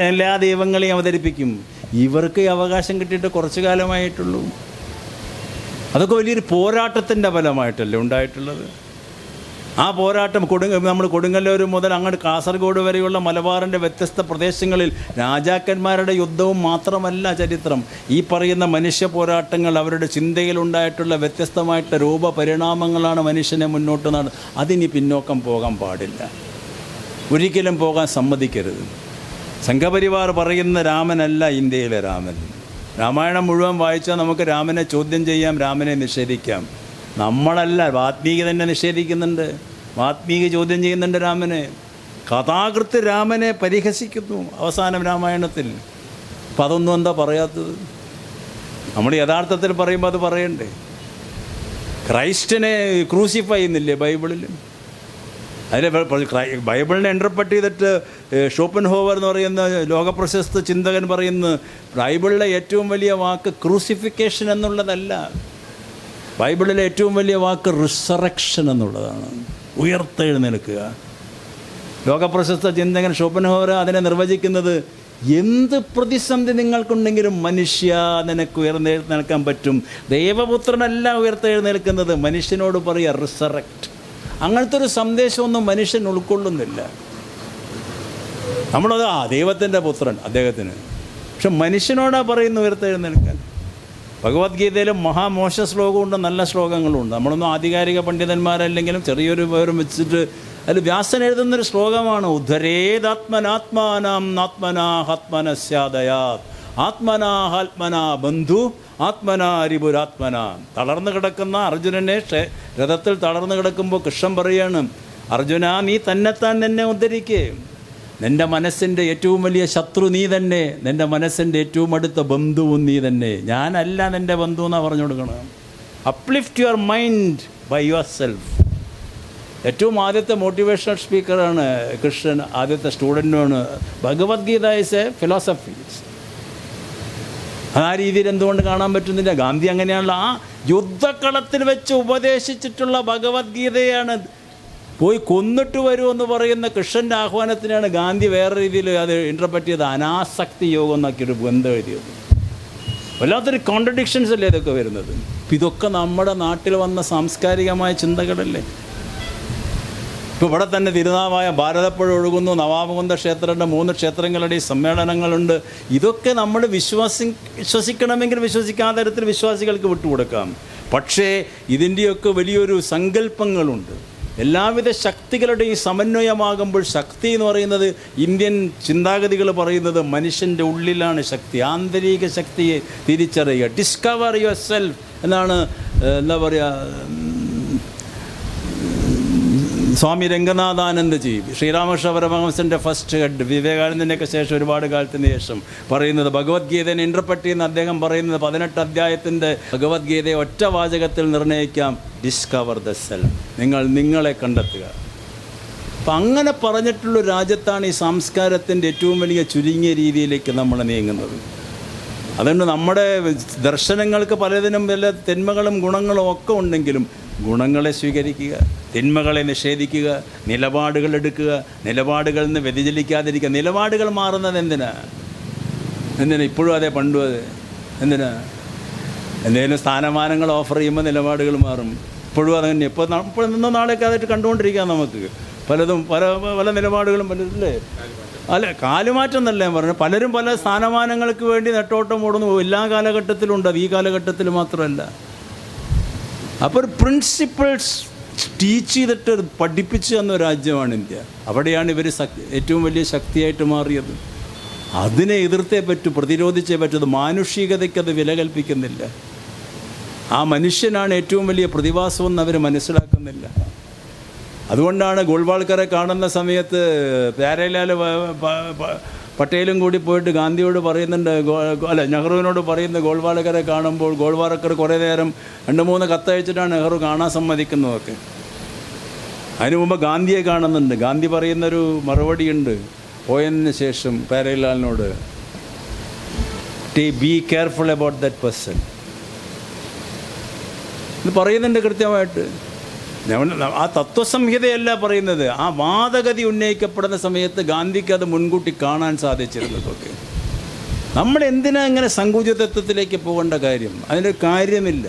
എല്ലാ ദൈവങ്ങളെയും അവതരിപ്പിക്കും. ഇവർക്ക് ഈ അവകാശം കിട്ടിയിട്ട് കുറച്ച് കാലമായിട്ടുള്ളൂ. അതൊക്കെ വലിയൊരു പോരാട്ടത്തിൻ്റെ ഫലമായിട്ടല്ലേ ഉണ്ടായിട്ടുള്ളത്. ആ പോരാട്ടം നമ്മൾ കൊടുങ്ങല്ലൂർ മുതൽ അങ്ങോട്ട് കാസർഗോഡ് വരെയുള്ള മലബാറിൻ്റെ വ്യത്യസ്ത പ്രദേശങ്ങളിൽ രാജാക്കന്മാരുടെ യുദ്ധവും മാത്രമല്ല ചരിത്രം. ഈ പറയുന്ന മനുഷ്യ പോരാട്ടങ്ങൾ, അവരുടെ ചിന്തയിലുണ്ടായിട്ടുള്ള വ്യത്യസ്തമായിട്ടുള്ള രൂപപരിണാമങ്ങളാണ് മനുഷ്യനെ മുന്നോട്ട് അതിനി പിന്നോക്കം പോകാൻ പാടില്ല, ഒരിക്കലും പോകാൻ സമ്മതിക്കരുത്. സംഘപരിവാർ പറയുന്ന രാമനല്ല ഇന്ത്യയിലെ രാമൻ. രാമായണം മുഴുവൻ വായിച്ചാൽ നമുക്ക് രാമനെ ചോദ്യം ചെയ്യാം, രാമനെ നിഷേധിക്കാം. നമ്മളല്ല, വാത്മീകി തന്നെ നിഷേധിക്കുന്നുണ്ട്. വാത്മീകി ചോദ്യം ചെയ്യുന്നുണ്ട് രാമനെ. കഥാകൃത്ത് രാമനെ പരിഹസിക്കുന്നു അവസാനം രാമായണത്തിൽ. അപ്പം അതൊന്നും എന്താ പറയാത്തത്? നമ്മൾ യഥാർത്ഥത്തിൽ പറയുമ്പോൾ അത് പറയണ്ടേ? ക്രൈസ്റ്റിനെ ക്രൂസിഫൈ ചെയ്യുന്നില്ലേ ബൈബിളിൽ? അതിൽ ബൈബിളിനെ ഇൻ്റർപ്രറ്റ് ചെയ്തിട്ട് ഷോപ്പൻഹോവർ എന്ന് പറയുന്ന ലോകപ്രശസ്ത ചിന്തകൻ പറയുന്നു, ബൈബിളിലെ ഏറ്റവും വലിയ വാക്ക് ക്രൂസിഫിക്കേഷൻ എന്നുള്ളതല്ല. ബൈബിളിലെ ഏറ്റവും വലിയ വാക്ക് റിസറക്ഷൻ എന്നുള്ളതാണ്, ഉയർത്തെഴുന്നേൽക്കുക. ലോകപ്രശസ്ത ചിന്തകൻ ഷോപ്പൻഹോവർ അതിനെ നിർവചിക്കുന്നത്, എന്ത് പ്രതിസന്ധി നിങ്ങൾക്കുണ്ടെങ്കിലും മനുഷ്യ നിനക്ക് ഉയർന്നെഴുന്നേൽക്കാൻ പറ്റും. ദൈവപുത്രനല്ല ഉയർത്തെഴുന്നേൽക്കുന്നത്, മനുഷ്യനോട് പറയുക റിസറക്റ്റ്. അങ്ങനത്തെ ഒരു സന്ദേശമൊന്നും മനുഷ്യൻ ഉൾക്കൊള്ളുന്നില്ല. നമ്മളത് ദൈവത്തിൻ്റെ പുത്രൻ അദ്ദേഹത്തിന്, പക്ഷെ മനുഷ്യനോടാ പറയുന്നു ഉയർത്തെഴുന്നേൽക്കാൻ. ഭഗവത്ഗീതയിൽ മഹാമോശ ശ്ലോകമുണ്ട്, നല്ല ശ്ലോകങ്ങളുണ്ട്. നമ്മളൊന്നും ആധികാരിക പണ്ഡിതന്മാരല്ലെങ്കിലും ചെറിയൊരു വിവരം വെച്ചിട്ട് അതിൽ വ്യാസൻ എഴുതുന്നൊരു ശ്ലോകമാണ്, ഉദ്ധരേതാത്മനാത്മാനാം ആത്മനാഹാത്മനസ്യാദയാത് ആത്മനാഹാത്മനാ ബന്ധു ആത്മനാരിപുരാത്മന. തളർന്നു കിടക്കുന്ന അർജുനനെ രഥത്തിൽ തളർന്നു കിടക്കുമ്പോൾ കൃഷ്ണൻ പറയാണ്, അർജുന നീ തന്നെത്താൻ എന്നെ ഉദ്ധരിക്കേ. നിൻ്റെ മനസ്സിൻ്റെ ഏറ്റവും വലിയ ശത്രു നീ തന്നെ, നിൻ്റെ മനസ്സിൻ്റെ ഏറ്റവും അടുത്ത ബന്ധുവും നീ തന്നെ. ഞാനല്ല നിൻ്റെ ബന്ധു എന്നാണ് പറഞ്ഞു കൊടുക്കണം. Uplift your mind by your self. ഏറ്റവും ആദ്യത്തെ മോട്ടിവേഷണൽ സ്പീക്കറാണ് കൃഷ്ണൻ, ആദ്യത്തെ സ്റ്റുഡൻറ്റുമാണ്. Bhagavad Gita is a philosophy. ആ രീതിയിൽ എന്തുകൊണ്ട് കാണാൻ പറ്റുന്നില്ല? ഗാന്ധി അങ്ങനെയാണല്ലോ. ആ യുദ്ധക്കളത്തിൽ വെച്ച് ഉപദേശിച്ചിട്ടുള്ള ഭഗവത്ഗീതയാണ് പോയി കൊന്നിട്ട് വരുമെന്ന് പറയുന്ന കൃഷ്ണൻ്റെ ആഹ്വാനത്തിനാണ് ഗാന്ധി വേറെ രീതിയിൽ അത് ഇൻ്റർപ്രറ്റ് ചെയ്ത് അനാസക്തി യോഗം എന്നാക്കിയൊരു ബന്ധം എഴുതിയത്. വല്ലാത്തൊരു കോൺട്രഡിക്ഷൻസ് അല്ലേ ഇതൊക്കെ വരുന്നത്? ഇതൊക്കെ നമ്മുടെ നാട്ടിൽ വന്ന സാംസ്കാരികമായ ചിന്തകളല്ലേ. ഇപ്പോൾ ഇവിടെ തന്നെ തിരുനാവായ ഭാരതപ്പുഴ ഒഴുകുന്നു, നവാമുകുന്ദ ക്ഷേത്രമുണ്ട്, 3 ക്ഷേത്രങ്ങളുടെ ഈ സമ്മേളനങ്ങളുണ്ട്. ഇതൊക്കെ നമ്മൾ വിശ്വസിക്കണമെങ്കിൽ വിശ്വസിക്കാത്ത തരത്തിൽ വിശ്വാസികൾക്ക് വിട്ടുകൊടുക്കാം. പക്ഷേ ഇതിൻ്റെയൊക്കെ വലിയൊരു സങ്കല്പങ്ങളുണ്ട്. എല്ലാവിധ ശക്തികളുടെയും സമന്വയമാകുമ്പോൾ ശക്തി എന്ന് പറയുന്നത്, ഇന്ത്യൻ ചിന്താഗതികൾ പറയുന്നത് മനുഷ്യൻ്റെ ഉള്ളിലാണ് ശക്തി. ആന്തരിക ശക്തിയെ തിരിച്ചറിയുക, ഡിസ്കവർ യുവർ സെൽഫ് എന്നാണ് എന്താ പറയുക, സ്വാമി രംഗനാഥാനന്ദജി, ശ്രീരാമകൃഷ്ണ പരമഹംസൻ്റെ ഫസ്റ്റ് ഹെഡ്, വിവേകാനന്ദൻ്റെയൊക്കെ ശേഷം ഒരുപാട് കാലത്തിന് ശേഷം പറയുന്നത്, ഭഗവത്ഗീതനെ ഇൻ്റർപ്രറ്റ് ചെയ്യുന്ന അദ്ദേഹം പറയുന്നത് 18 അധ്യായത്തിൻ്റെ ഭഗവത്ഗീതയെ ഒറ്റ വാചകത്തിൽ നിർണ്ണയിക്കാം, ഡിസ്കവർ ദ സെൽഫ്. നിങ്ങളെ കണ്ടെത്തുക. അപ്പം അങ്ങനെ പറഞ്ഞിട്ടുള്ള രാജ്യത്താണ് ഈ സംസ്കാരത്തിൻ്റെ ഏറ്റവും വലിയ ചുരുങ്ങിയ രീതിയിലേക്ക് നമ്മൾ നീങ്ങുന്നത്. അതുകൊണ്ട് നമ്മുടെ ദർശനങ്ങൾക്ക് പലതിനും വല്ല തിന്മകളും ഗുണങ്ങളും ഒക്കെ ഉണ്ടെങ്കിലും ഗുണങ്ങളെ സ്വീകരിക്കുക, തിന്മകളെ നിഷേധിക്കുക, നിലപാടുകൾ എടുക്കുക, നിലപാടുകളിൽ നിന്ന് വ്യതിചലിക്കാതിരിക്കുക. നിലപാടുകൾ മാറുന്നത് എന്തിനാ? ഇപ്പോഴും അതെ, പണ്ടും അതെ. എന്തിനാ? എന്തെങ്കിലും സ്ഥാനമാനങ്ങൾ ഓഫർ ചെയ്യുമ്പോൾ നിലപാടുകൾ മാറും. ഇപ്പോഴും അതന്നെ. ഇപ്പോൾ നിന്നോ നാളെയൊക്കെ അതായിട്ട് കണ്ടുകൊണ്ടിരിക്കാം. നമുക്ക് പലതും പല നിലപാടുകളും പലതില്ലേ. അല്ല, കാലുമാറ്റം എന്നല്ല ഞാൻ പറഞ്ഞു. പലരും പല സ്ഥാനമാനങ്ങൾക്ക് വേണ്ടി നെട്ടോട്ടം ഓടുന്നു. എല്ലാ കാലഘട്ടത്തിലും ഉണ്ട്. അത് ഈ കാലഘട്ടത്തിൽ മാത്രമല്ല. അപ്പോൾ ഒരു പ്രിൻസിപ്പിൾസ് ടീച്ച് ചെയ്തിട്ട് പഠിപ്പിച്ചു തന്ന രാജ്യമാണ് ഇന്ത്യ. അവിടെയാണ് ഇവർ ഏറ്റവും വലിയ ശക്തിയായിട്ട് മാറിയത്. അതിനെ എതിർത്തേ പറ്റൂ, പ്രതിരോധിച്ചേ പറ്റൂ. അത് മാനുഷികതയ്ക്കത് വില കൽപ്പിക്കുന്നില്ല. ആ മനുഷ്യനാണ് ഏറ്റവും വലിയ പ്രതിഭാസമെന്ന് അവർ മനസ്സിലാക്കുന്നില്ല. അതുകൊണ്ടാണ് ഗോൾവാൾക്കറെ കാണുന്ന സമയത്ത് പ്യാരേലാൽ പട്ടേലും കൂടി പോയിട്ട് ഗാന്ധിയോട് പറയുന്നുണ്ട്, നെഹ്റുവിനോട് പറയുന്നത്, ഗോൾവാൾക്കറെ കാണുമ്പോൾ ഗോൾവാൾക്കർ കുറേ നേരം 2-3 കത്തയച്ചിട്ടാണ് നെഹ്റു കാണാൻ സമ്മതിക്കുന്നതൊക്കെ. അതിനു മുമ്പ് ഗാന്ധിയെ കാണുന്നുണ്ട്. ഗാന്ധി പറയുന്നൊരു മറുപടിയുണ്ട് പോയതിന് ശേഷം പ്യാരേലാലിനോട്, be careful about that person. ഇത് പറയുന്നുണ്ട് കൃത്യമായിട്ട്. ആ തത്വസംഹിതയല്ല പറയുന്നത്. ആ വാദഗതി ഉന്നയിക്കപ്പെടുന്ന സമയത്ത് ഗാന്ധിക്ക് അത് മുൻകൂട്ടി കാണാൻ സാധിച്ചിരുന്നതൊക്കെ. നമ്മൾ എന്തിനാ ഇങ്ങനെ സങ്കുചിതത്വത്തിലേക്ക് പോകേണ്ട കാര്യം? അതിൻ്റെ കാര്യമില്ല.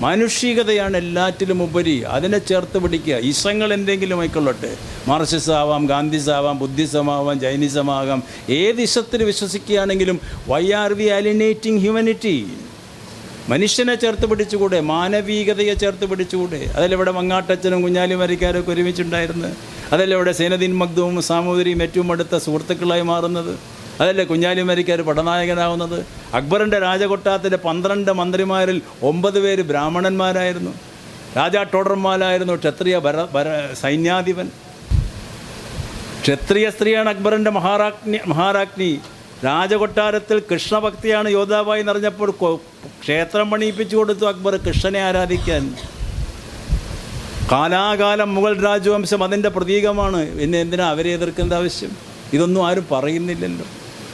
മാനുഷികതയാണ് എല്ലാറ്റിലും ഉപരി. അതിനെ ചേർത്ത് പിടിക്കുക. ഇസങ്ങൾ എന്തെങ്കിലും ആയിക്കൊള്ളട്ടെ, മാർക്സിസം ആവാം, ഗാന്ധിസം ആവാം, ബുദ്ധിസം ആവാം, ജൈനിസമാകാം. ഏത് ഇസത്തിൽ വിശ്വസിക്കുകയാണെങ്കിലും വൈ ആർ വി അലിനേറ്റിംഗ് ഹ്യൂമനിറ്റി? മനുഷ്യനെ ചേർത്ത് പിടിച്ചുകൂടെ? മാനവികതയെ ചേർത്ത് പിടിച്ചുകൂടെ? അതിലിവിടെ മങ്ങാട്ടച്ചനും കുഞ്ഞാലി മരിക്കാരൊക്കെ ഒരുമിച്ചുണ്ടായിരുന്നു. അതല്ലേ സൈനുദ്ദീൻ മഖ്ദൂമും സാമൂതിരിയും ഏറ്റവും അടുത്ത സുഹൃത്തുക്കളായി മാറുന്നത്? അതല്ലേ കുഞ്ഞാലി മരിക്കാർ പടനായകനാവുന്നത്? അക്ബറിൻ്റെ രാജകൊട്ടാരത്തിലെ 12 മന്ത്രിമാരിൽ 9 പേര് ബ്രാഹ്മണന്മാരായിരുന്നു. രാജാ ടോഡർമാലായിരുന്നു ക്ഷത്രിയ സൈന്യാധിപൻ. ക്ഷത്രിയ സ്ത്രീയാണ് അക്ബറിൻ്റെ മഹാരാജ്ഞി. രാജകൊട്ടാരത്തിൽ കൃഷ്ണഭക്തിയാണ് യോദ്ധാവായി നിറഞ്ഞപ്പോൾ ക്ഷേത്രം പണിയിപ്പിച്ചു കൊടുത്തു അക്ബർ കൃഷ്ണനെ ആരാധിക്കാൻ. കാലാകാലം മുഗൾ രാജവംശം അതിൻ്റെ പ്രതീകമാണ്. പിന്നെ എന്തിനാ അവരെ എതിർക്കേണ്ട ആവശ്യം? ഇതൊന്നും ആരും പറയുന്നില്ലല്ലോ.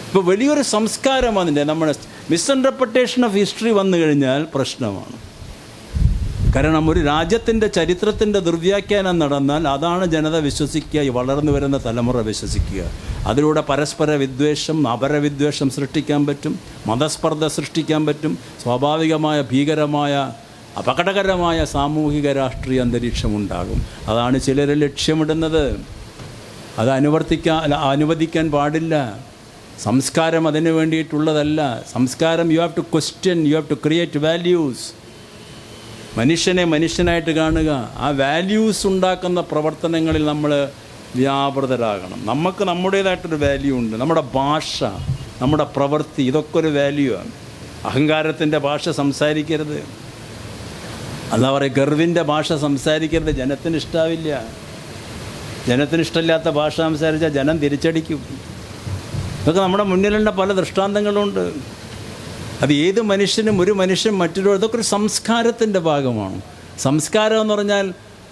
ഇപ്പോൾ വലിയൊരു സംസ്കാരം അതിൻ്റെ നമ്മുടെ മിസ്ഇൻ്റർപ്രിട്ടേഷൻ ഓഫ് ഹിസ്റ്ററി വന്നു കഴിഞ്ഞാൽ പ്രശ്നമാണ്. കാരണം ഒരു രാജ്യത്തിൻ്റെ ചരിത്രത്തിൻ്റെ ദുർവ്യാഖ്യാനം നടന്നാൽ അതാണ് ജനത വിശ്വസിക്കുക, വളർന്നു വരുന്ന തലമുറ വിശ്വസിക്കുക. അതിലൂടെ പരസ്പര വിദ്വേഷം, അപരവിദ്വേഷം സൃഷ്ടിക്കാൻ പറ്റും, മതസ്പർദ്ധ സൃഷ്ടിക്കാൻ പറ്റും, സ്വാഭാവികമായ ഭീകരമായ അപകടകരമായ സാമൂഹിക രാഷ്ട്രീയ അന്തരീക്ഷം ഉണ്ടാകും. അതാണ് ചിലർ ലക്ഷ്യമിടുന്നത്. അത് അനുവദിക്കാൻ പാടില്ല. സംസ്കാരം അതിന് വേണ്ടിയിട്ടുള്ളതല്ല. സംസ്കാരം you have to question, you have to create values. മനുഷ്യനെ മനുഷ്യനായിട്ട് കാണുക. ആ വാല്യൂസ് ഉണ്ടാക്കുന്ന പ്രവർത്തനങ്ങളിൽ നമ്മൾ വ്യാപൃതരാകണം. നമുക്ക് നമ്മുടേതായിട്ടൊരു വാല്യൂ ഉണ്ട്. നമ്മുടെ ഭാഷ, നമ്മുടെ പ്രവൃത്തി, ഇതൊക്കെ ഒരു വാല്യൂ ആണ്. അഹങ്കാരത്തിൻ്റെ ഭാഷ സംസാരിക്കരുത്. എന്താ പറയുക, ഗർവിൻ്റെ ഭാഷ സംസാരിക്കരുത്. ജനത്തിന് ഇഷ്ടാവില്ല. ജനത്തിന് ഇഷ്ടമില്ലാത്ത ഭാഷ സംസാരിച്ചാൽ ജനം തിരിച്ചടിക്കും. ഇതൊക്കെ നമ്മുടെ മുന്നിലുള്ള പല ദൃഷ്ടാന്തങ്ങളുണ്ട്. അത് ഏത് മനുഷ്യനും, ഒരു മനുഷ്യൻ മറ്റൊരു, ഇതൊക്കെ ഒരു സംസ്കാരത്തിൻ്റെ ഭാഗമാണ്. സംസ്കാരം എന്ന് പറഞ്ഞാൽ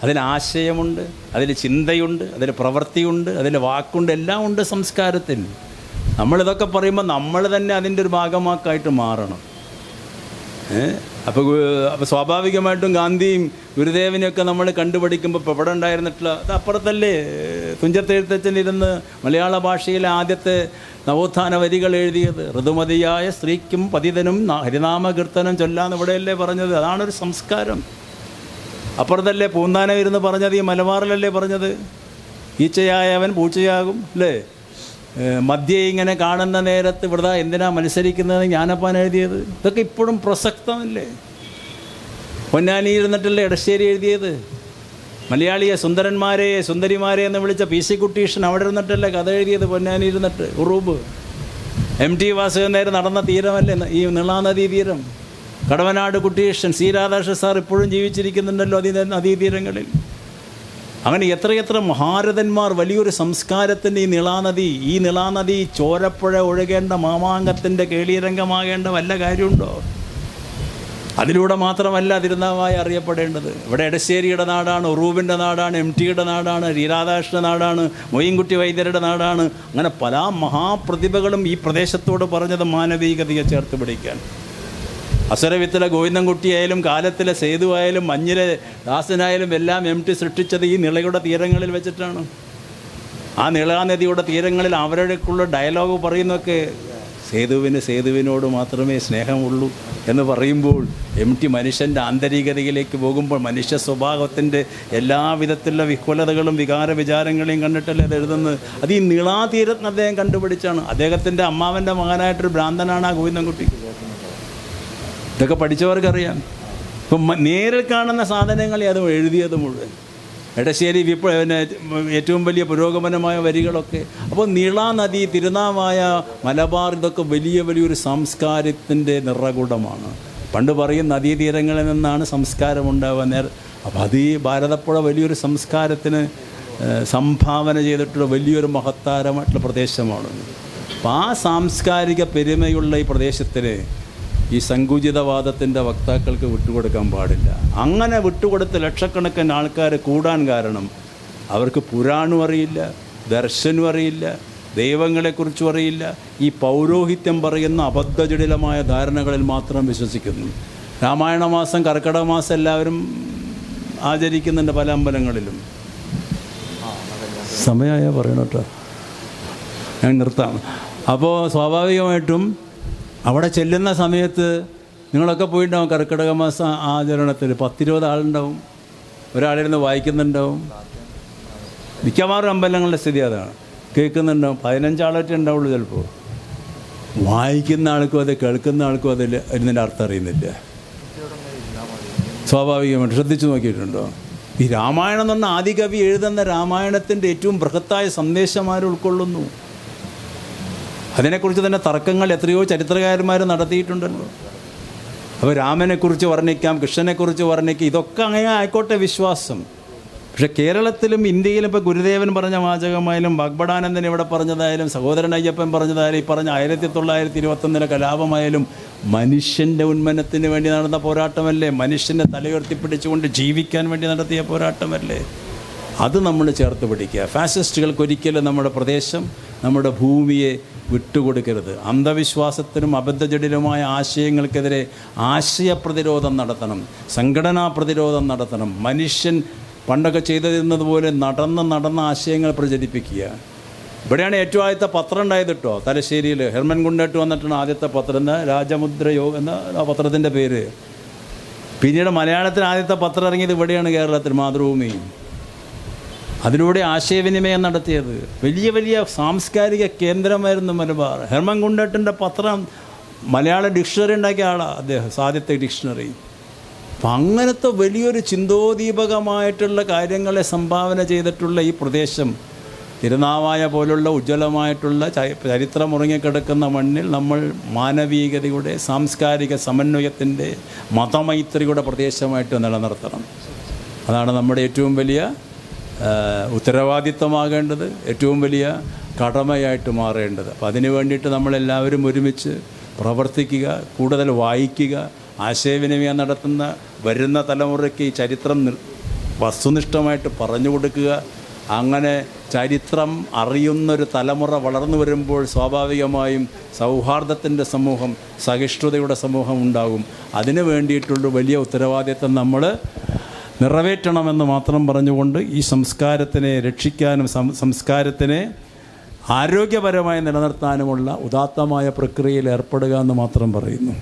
അതിൽ ആശയമുണ്ട്, അതിൽ ചിന്തയുണ്ട്, അതിൽ പ്രവൃത്തിയുണ്ട്, അതിൽ വാക്കുണ്ട്, എല്ലാം ഉണ്ട് സംസ്കാരത്തിൽ. നമ്മളിതൊക്കെ പറയുമ്പോൾ നമ്മൾ തന്നെ അതിൻ്റെ ഒരു ഭാഗമാക്കായിട്ട് മാറണം. അപ്പോൾ സ്വാഭാവികമായിട്ടും ഗാന്ധിയും ഗുരുദേവനെയൊക്കെ നമ്മൾ കണ്ടുപഠിക്കുമ്പോൾ ഇപ്പോൾ ഇവിടെ ഉണ്ടായിരുന്നിട്ടുള്ള അത് അപ്പുറത്തല്ലേ തുഞ്ചത്തെഴുത്തച്ഛനിരുന്ന് മലയാള ഭാഷയിലെ ആദ്യത്തെ നവോത്ഥാന വരികൾ എഴുതിയത്. ഋതുമതിയായ സ്ത്രീക്കും പതിതനും ഹരിനാമകീർത്തനം ചൊല്ലാന്ന് ഇവിടെയല്ലേ പറഞ്ഞത്. അതാണൊരു സംസ്കാരം. അപ്പുറത്തല്ലേ പൂന്താനം ഇരുന്ന് പറഞ്ഞത്, ഈ മലബാറിലല്ലേ പറഞ്ഞത്. ഈച്ചയായവൻ പൂച്ചയാകും അല്ലേ. മധ്യേ ഇങ്ങനെ കാണുന്ന നേരത്ത് ഇവിടെ എന്തിനാ മത്സരിക്കുന്നത് ജ്ഞാനപ്പാൻ എഴുതിയത്. ഇതൊക്കെ ഇപ്പോഴും പ്രസക്തമല്ലേ. പൊന്നാനി ഇരുന്നിട്ടല്ലേ എടശ്ശേരി എഴുതിയത്. മലയാളിയെ സുന്ദരന്മാരെ സുന്ദരിമാരെ എന്ന് വിളിച്ച PC കുട്ടീഷൻ അവിടെ ഇരുന്നിട്ടല്ലേ കഥ എഴുതിയത്. പൊന്നാനി ഇരുന്നിട്ട് ഉറൂബ്. MT വാസുദേവൻ നായർ നടന്ന തീരമല്ലേ ഈ നീളാനദീ തീരം. കടവനാട് കുട്ടീഷൻ, C രാധാകൃഷ്ണൻ സാർ ഇപ്പോഴും ജീവിച്ചിരിക്കുന്നുണ്ടല്ലോ നദീതീരങ്ങളിൽ. അങ്ങനെ എത്രയെത്ര മഹാരഥന്മാർ. വലിയൊരു സംസ്കാരത്തിൻ്റെ ഈ നീളാനദി ചോരപ്പുഴ ഒഴുകേണ്ട മാമാങ്കത്തിൻ്റെ കേളീരംഗമാകേണ്ട വല്ല കാര്യമുണ്ടോ? അതിലൂടെ മാത്രമല്ല തിരുനാവായ അറിയപ്പെടേണ്ടത്. ഇവിടെ എടശ്ശേരിയുടെ നാടാണ്, ഉറൂബിൻ്റെ നാടാണ്, MT-യുടെ നാടാണ്, രാധാകൃഷ്ണ നാടാണ്, മൊയ്യൻകുട്ടി വൈദ്യരുടെ നാടാണ്. അങ്ങനെ പല മഹാപ്രതിഭകളും ഈ പ്രദേശത്തോട് പറഞ്ഞത് മാനവികതയെ ചേർത്ത് പിടിക്കാൻ. അസുരവിത്തിലെ ഗോവിന്ദൻകുട്ടിയായാലും കാലത്തിലെ സേതുവായാലും മഞ്ഞിലെ ദാസനായാലും എല്ലാം MT സൃഷ്ടിച്ചത് ഈ നിളയുടെ തീരങ്ങളിൽ വെച്ചിട്ടാണ്. ആ നിളാനദിയുടെ തീരങ്ങളിൽ അവരുടെക്കുള്ള ഡയലോഗ് പറയുന്നതൊക്കെ സേതുവിനോട് മാത്രമേ സ്നേഹമുള്ളൂ എന്ന് പറയുമ്പോൾ MT മനുഷ്യൻ്റെ ആന്തരികതയിലേക്ക് പോകുമ്പോൾ മനുഷ്യ സ്വഭാവത്തിൻ്റെ എല്ലാവിധത്തിലുള്ള വിഹ്വലതകളും വികാര വിചാരങ്ങളെയും കണ്ടിട്ടല്ലേ അത് എഴുതുന്നത്. അത് ഈ നിളാതീരത്തിന് അദ്ദേഹം കണ്ടുപിടിച്ചാണ്. അദ്ദേഹത്തിൻ്റെ അമ്മാവൻ്റെ മകനായിട്ടൊരു ഭ്രാന്തനാണ് ആ ഗോവിന്ദൻകുട്ടി. ഇതൊക്കെ പഠിച്ചവർക്കറിയാം. ഇപ്പം നേരിൽ കാണുന്ന സാധനങ്ങളെ അത് എഴുതിയത് മുഴുവൻ. എടശ്ശേരി ഏറ്റവും വലിയ പുരോഗമനമായ വരികളൊക്കെ. അപ്പോൾ നിള നദി, തിരുനാവായ, മലബാർ, ഇതൊക്കെ വലിയൊരു സംസ്കാരത്തിൻ്റെ നിറകുടമാണ്. പണ്ട് പറയും നദീതീരങ്ങളിൽ നിന്നാണ് സംസ്കാരം ഉണ്ടാവുക. അപ്പോൾ അത് ഈ ഭാരതപ്പുഴ വലിയൊരു സംസ്കാരത്തിന് സംഭാവന ചെയ്തിട്ടുള്ള വലിയൊരു മഹത്താരമായിട്ടുള്ള പ്രദേശമാണ്. അപ്പോൾ ആ സാംസ്കാരിക പെരുമയുള്ള ഈ പ്രദേശത്തിന് ഈ സങ്കുചിതവാദത്തിൻ്റെ വക്താക്കൾക്ക് വിട്ടുകൊടുക്കാൻ പാടില്ല. അങ്ങനെ വിട്ടുകൊടുത്ത് ലക്ഷക്കണക്കിന് ആൾക്കാർ കൂടാൻ കാരണം അവർക്ക് പുരാണവും അറിയില്ല, ദർശനും അറിയില്ല, ദൈവങ്ങളെക്കുറിച്ചും അറിയില്ല. ഈ പൗരോഹിത്യം പറയുന്ന അബദ്ധജടിലമായ ധാരണകളിൽ മാത്രം വിശ്വസിക്കുന്നു. രാമായണ മാസം, കർക്കിടക മാസം എല്ലാവരും ആചരിക്കുന്നുണ്ട് പല അമ്പലങ്ങളിലും. സമയമായ പറയണോട്ടോ, ഞാൻ നിർത്താം. അപ്പോൾ സ്വാഭാവികമായിട്ടും അവിടെ ചെല്ലുന്ന സമയത്ത് നിങ്ങളൊക്കെ പോയിട്ടുണ്ടാവും. കർക്കിടക മാസ ആചരണത്തിൽ 10-20 ആളുണ്ടാവും. ഒരാളിരുന്ന് വായിക്കുന്നുണ്ടാവും. മിക്കവാറും അമ്പലങ്ങളുടെ സ്ഥിതി അതാണ്. കേൾക്കുന്നുണ്ടാവും. 15 ആളൊക്കെ ഉണ്ടാവുള്ളൂ ചിലപ്പോൾ. വായിക്കുന്ന ആൾക്കും അത് കേൾക്കുന്ന ആൾക്കും അതിൻ്റെ അർത്ഥം അറിയുന്നില്ല. സ്വാഭാവികമായിട്ട് ശ്രദ്ധിച്ചു നോക്കിയിട്ടുണ്ടോ? ഈ രാമായണം എന്ന് പറഞ്ഞാൽ ആദികവി എഴുതുന്ന രാമായണത്തിൻ്റെ ഏറ്റവും ബൃഹത്തായ സന്ദേശം ആരും ഉൾക്കൊള്ളുന്നു. അതിനെക്കുറിച്ച് തന്നെ തർക്കങ്ങൾ എത്രയോ ചരിത്രകാരന്മാർ നടത്തിയിട്ടുണ്ടല്ലോ. അപ്പോൾ രാമനെക്കുറിച്ച് വർണ്ണിക്കാം, കൃഷ്ണനെക്കുറിച്ച് വർണ്ണിക്കാം, ഇതൊക്കെ അങ്ങനെ ആയിക്കോട്ടെ വിശ്വാസം. പക്ഷേ കേരളത്തിലും ഇന്ത്യയിലും ഇപ്പോൾ ഗുരുദേവൻ പറഞ്ഞ വാചകമായാലും വാഗ്ബടാനന്ദൻ ഇവിടെ പറഞ്ഞതായാലും സഹോദരൻ അയ്യപ്പൻ പറഞ്ഞതായാലും ഈ പറഞ്ഞ 1921 കലാപമായാലും മനുഷ്യൻ്റെ ഉന്മനത്തിന് വേണ്ടി നടന്ന പോരാട്ടമല്ലേ? മനുഷ്യനെ തലയുയർത്തിപ്പിടിച്ചുകൊണ്ട് ജീവിക്കാൻ വേണ്ടി നടത്തിയ പോരാട്ടമല്ലേ? അത് നമ്മൾ ചേർത്ത് പിടിക്കുക. ഫാസിസ്റ്റുകൾക്ക് ഒരിക്കലും നമ്മുടെ പ്രദേശം, നമ്മുടെ ഭൂമിയെ വിട്ടുകൊടുക്കരുത്. അന്ധവിശ്വാസത്തിനും അബദ്ധജടിലുമായ ആശയങ്ങൾക്കെതിരെ ആശയ പ്രതിരോധം നടത്തണം, സംഘടനാ പ്രതിരോധം നടത്തണം. മനുഷ്യൻ പണ്ടൊക്കെ ചെയ്തിരുന്നതുപോലെ നടന്ന ആശയങ്ങൾ പ്രചരിപ്പിക്കുക. ഇവിടെയാണ് ഏറ്റവും ആദ്യത്തെ പത്രം ഉണ്ടായത് കേട്ടോ. തലശ്ശേരിയിൽ ഹെർമൻ ഗുണ്ടേട്ട് വന്നിട്ടാണ് ആദ്യത്തെ പത്രം, എന്ന രാജമുദ്രയോ എന്ന ആ പത്രത്തിൻ്റെ പേര്. പിന്നീട് മലയാളത്തിൽ ആദ്യത്തെ പത്രം ഇറങ്ങിയത് ഇവിടെയാണ്, കേരളത്തിൽ, മാതൃഭൂമി. അതിലൂടെ ആശയവിനിമയം നടത്തിയത് വലിയ സാംസ്കാരിക കേന്ദ്രമായിരുന്നു മലബാർ. ഹെർമൻ ഗുണ്ടേട്ടിൻ്റെ പത്രം മലയാള ഡിക്ഷണറി ഉണ്ടാക്കിയ ആളാണ് അദ്ദേഹം, ആദ്യത്തെ ഡിക്ഷണറി. അപ്പം അങ്ങനത്തെ വലിയൊരു ചിന്തോദീപകമായിട്ടുള്ള കാര്യങ്ങളെ സംഭാവന ചെയ്തിട്ടുള്ള ഈ പ്രദേശം, തിരുനാവായ പോലുള്ള ഉജ്ജ്വലമായിട്ടുള്ള ചരിത്രമുറങ്ങിക്കിടക്കുന്ന മണ്ണിൽ നമ്മൾ മാനവികതയുടെ, സാംസ്കാരിക സമന്വയത്തിൻ്റെ, മതമൈത്രിയുടെ പ്രദേശമായിട്ട് നിലനിർത്തണം. അതാണ് നമ്മുടെ ഏറ്റവും വലിയ ഉത്തരവാദിത്തമാകേണ്ടത്, ഏറ്റവും വലിയ കടമയായിട്ട് മാറേണ്ടത്. അപ്പം അതിനു വേണ്ടിയിട്ട് നമ്മളെല്ലാവരും ഒരുമിച്ച് പ്രവർത്തിക്കുക, കൂടുതൽ വായിക്കുക, ആശയവിനിമയം നടത്തുന്ന വരുന്ന തലമുറയ്ക്ക് ഈ ചരിത്രം വസ്തുനിഷ്ഠമായിട്ട് പറഞ്ഞു കൊടുക്കുക. അങ്ങനെ ചരിത്രം അറിയുന്നൊരു തലമുറ വളർന്നു വരുമ്പോൾ സ്വാഭാവികമായും സൗഹാർദ്ദത്തിൻ്റെ സമൂഹം, സഹിഷ്ണുതയുടെ സമൂഹം ഉണ്ടാകും. അതിനു വേണ്ടിയിട്ടുള്ള വലിയ ഉത്തരവാദിത്തം നമ്മൾ നിറവേറ്റണമെന്ന് മാത്രം പറഞ്ഞുകൊണ്ട് ഈ സംസ്കാരത്തിനെ രക്ഷിക്കാനും സംസ്കാരത്തിനെ ആരോഗ്യപരമായി നിലനിർത്താനുമുള്ള ഉദാത്തമായ പ്രക്രിയയിൽ ഏർപ്പെടുക എന്ന് മാത്രം പറയുന്നു.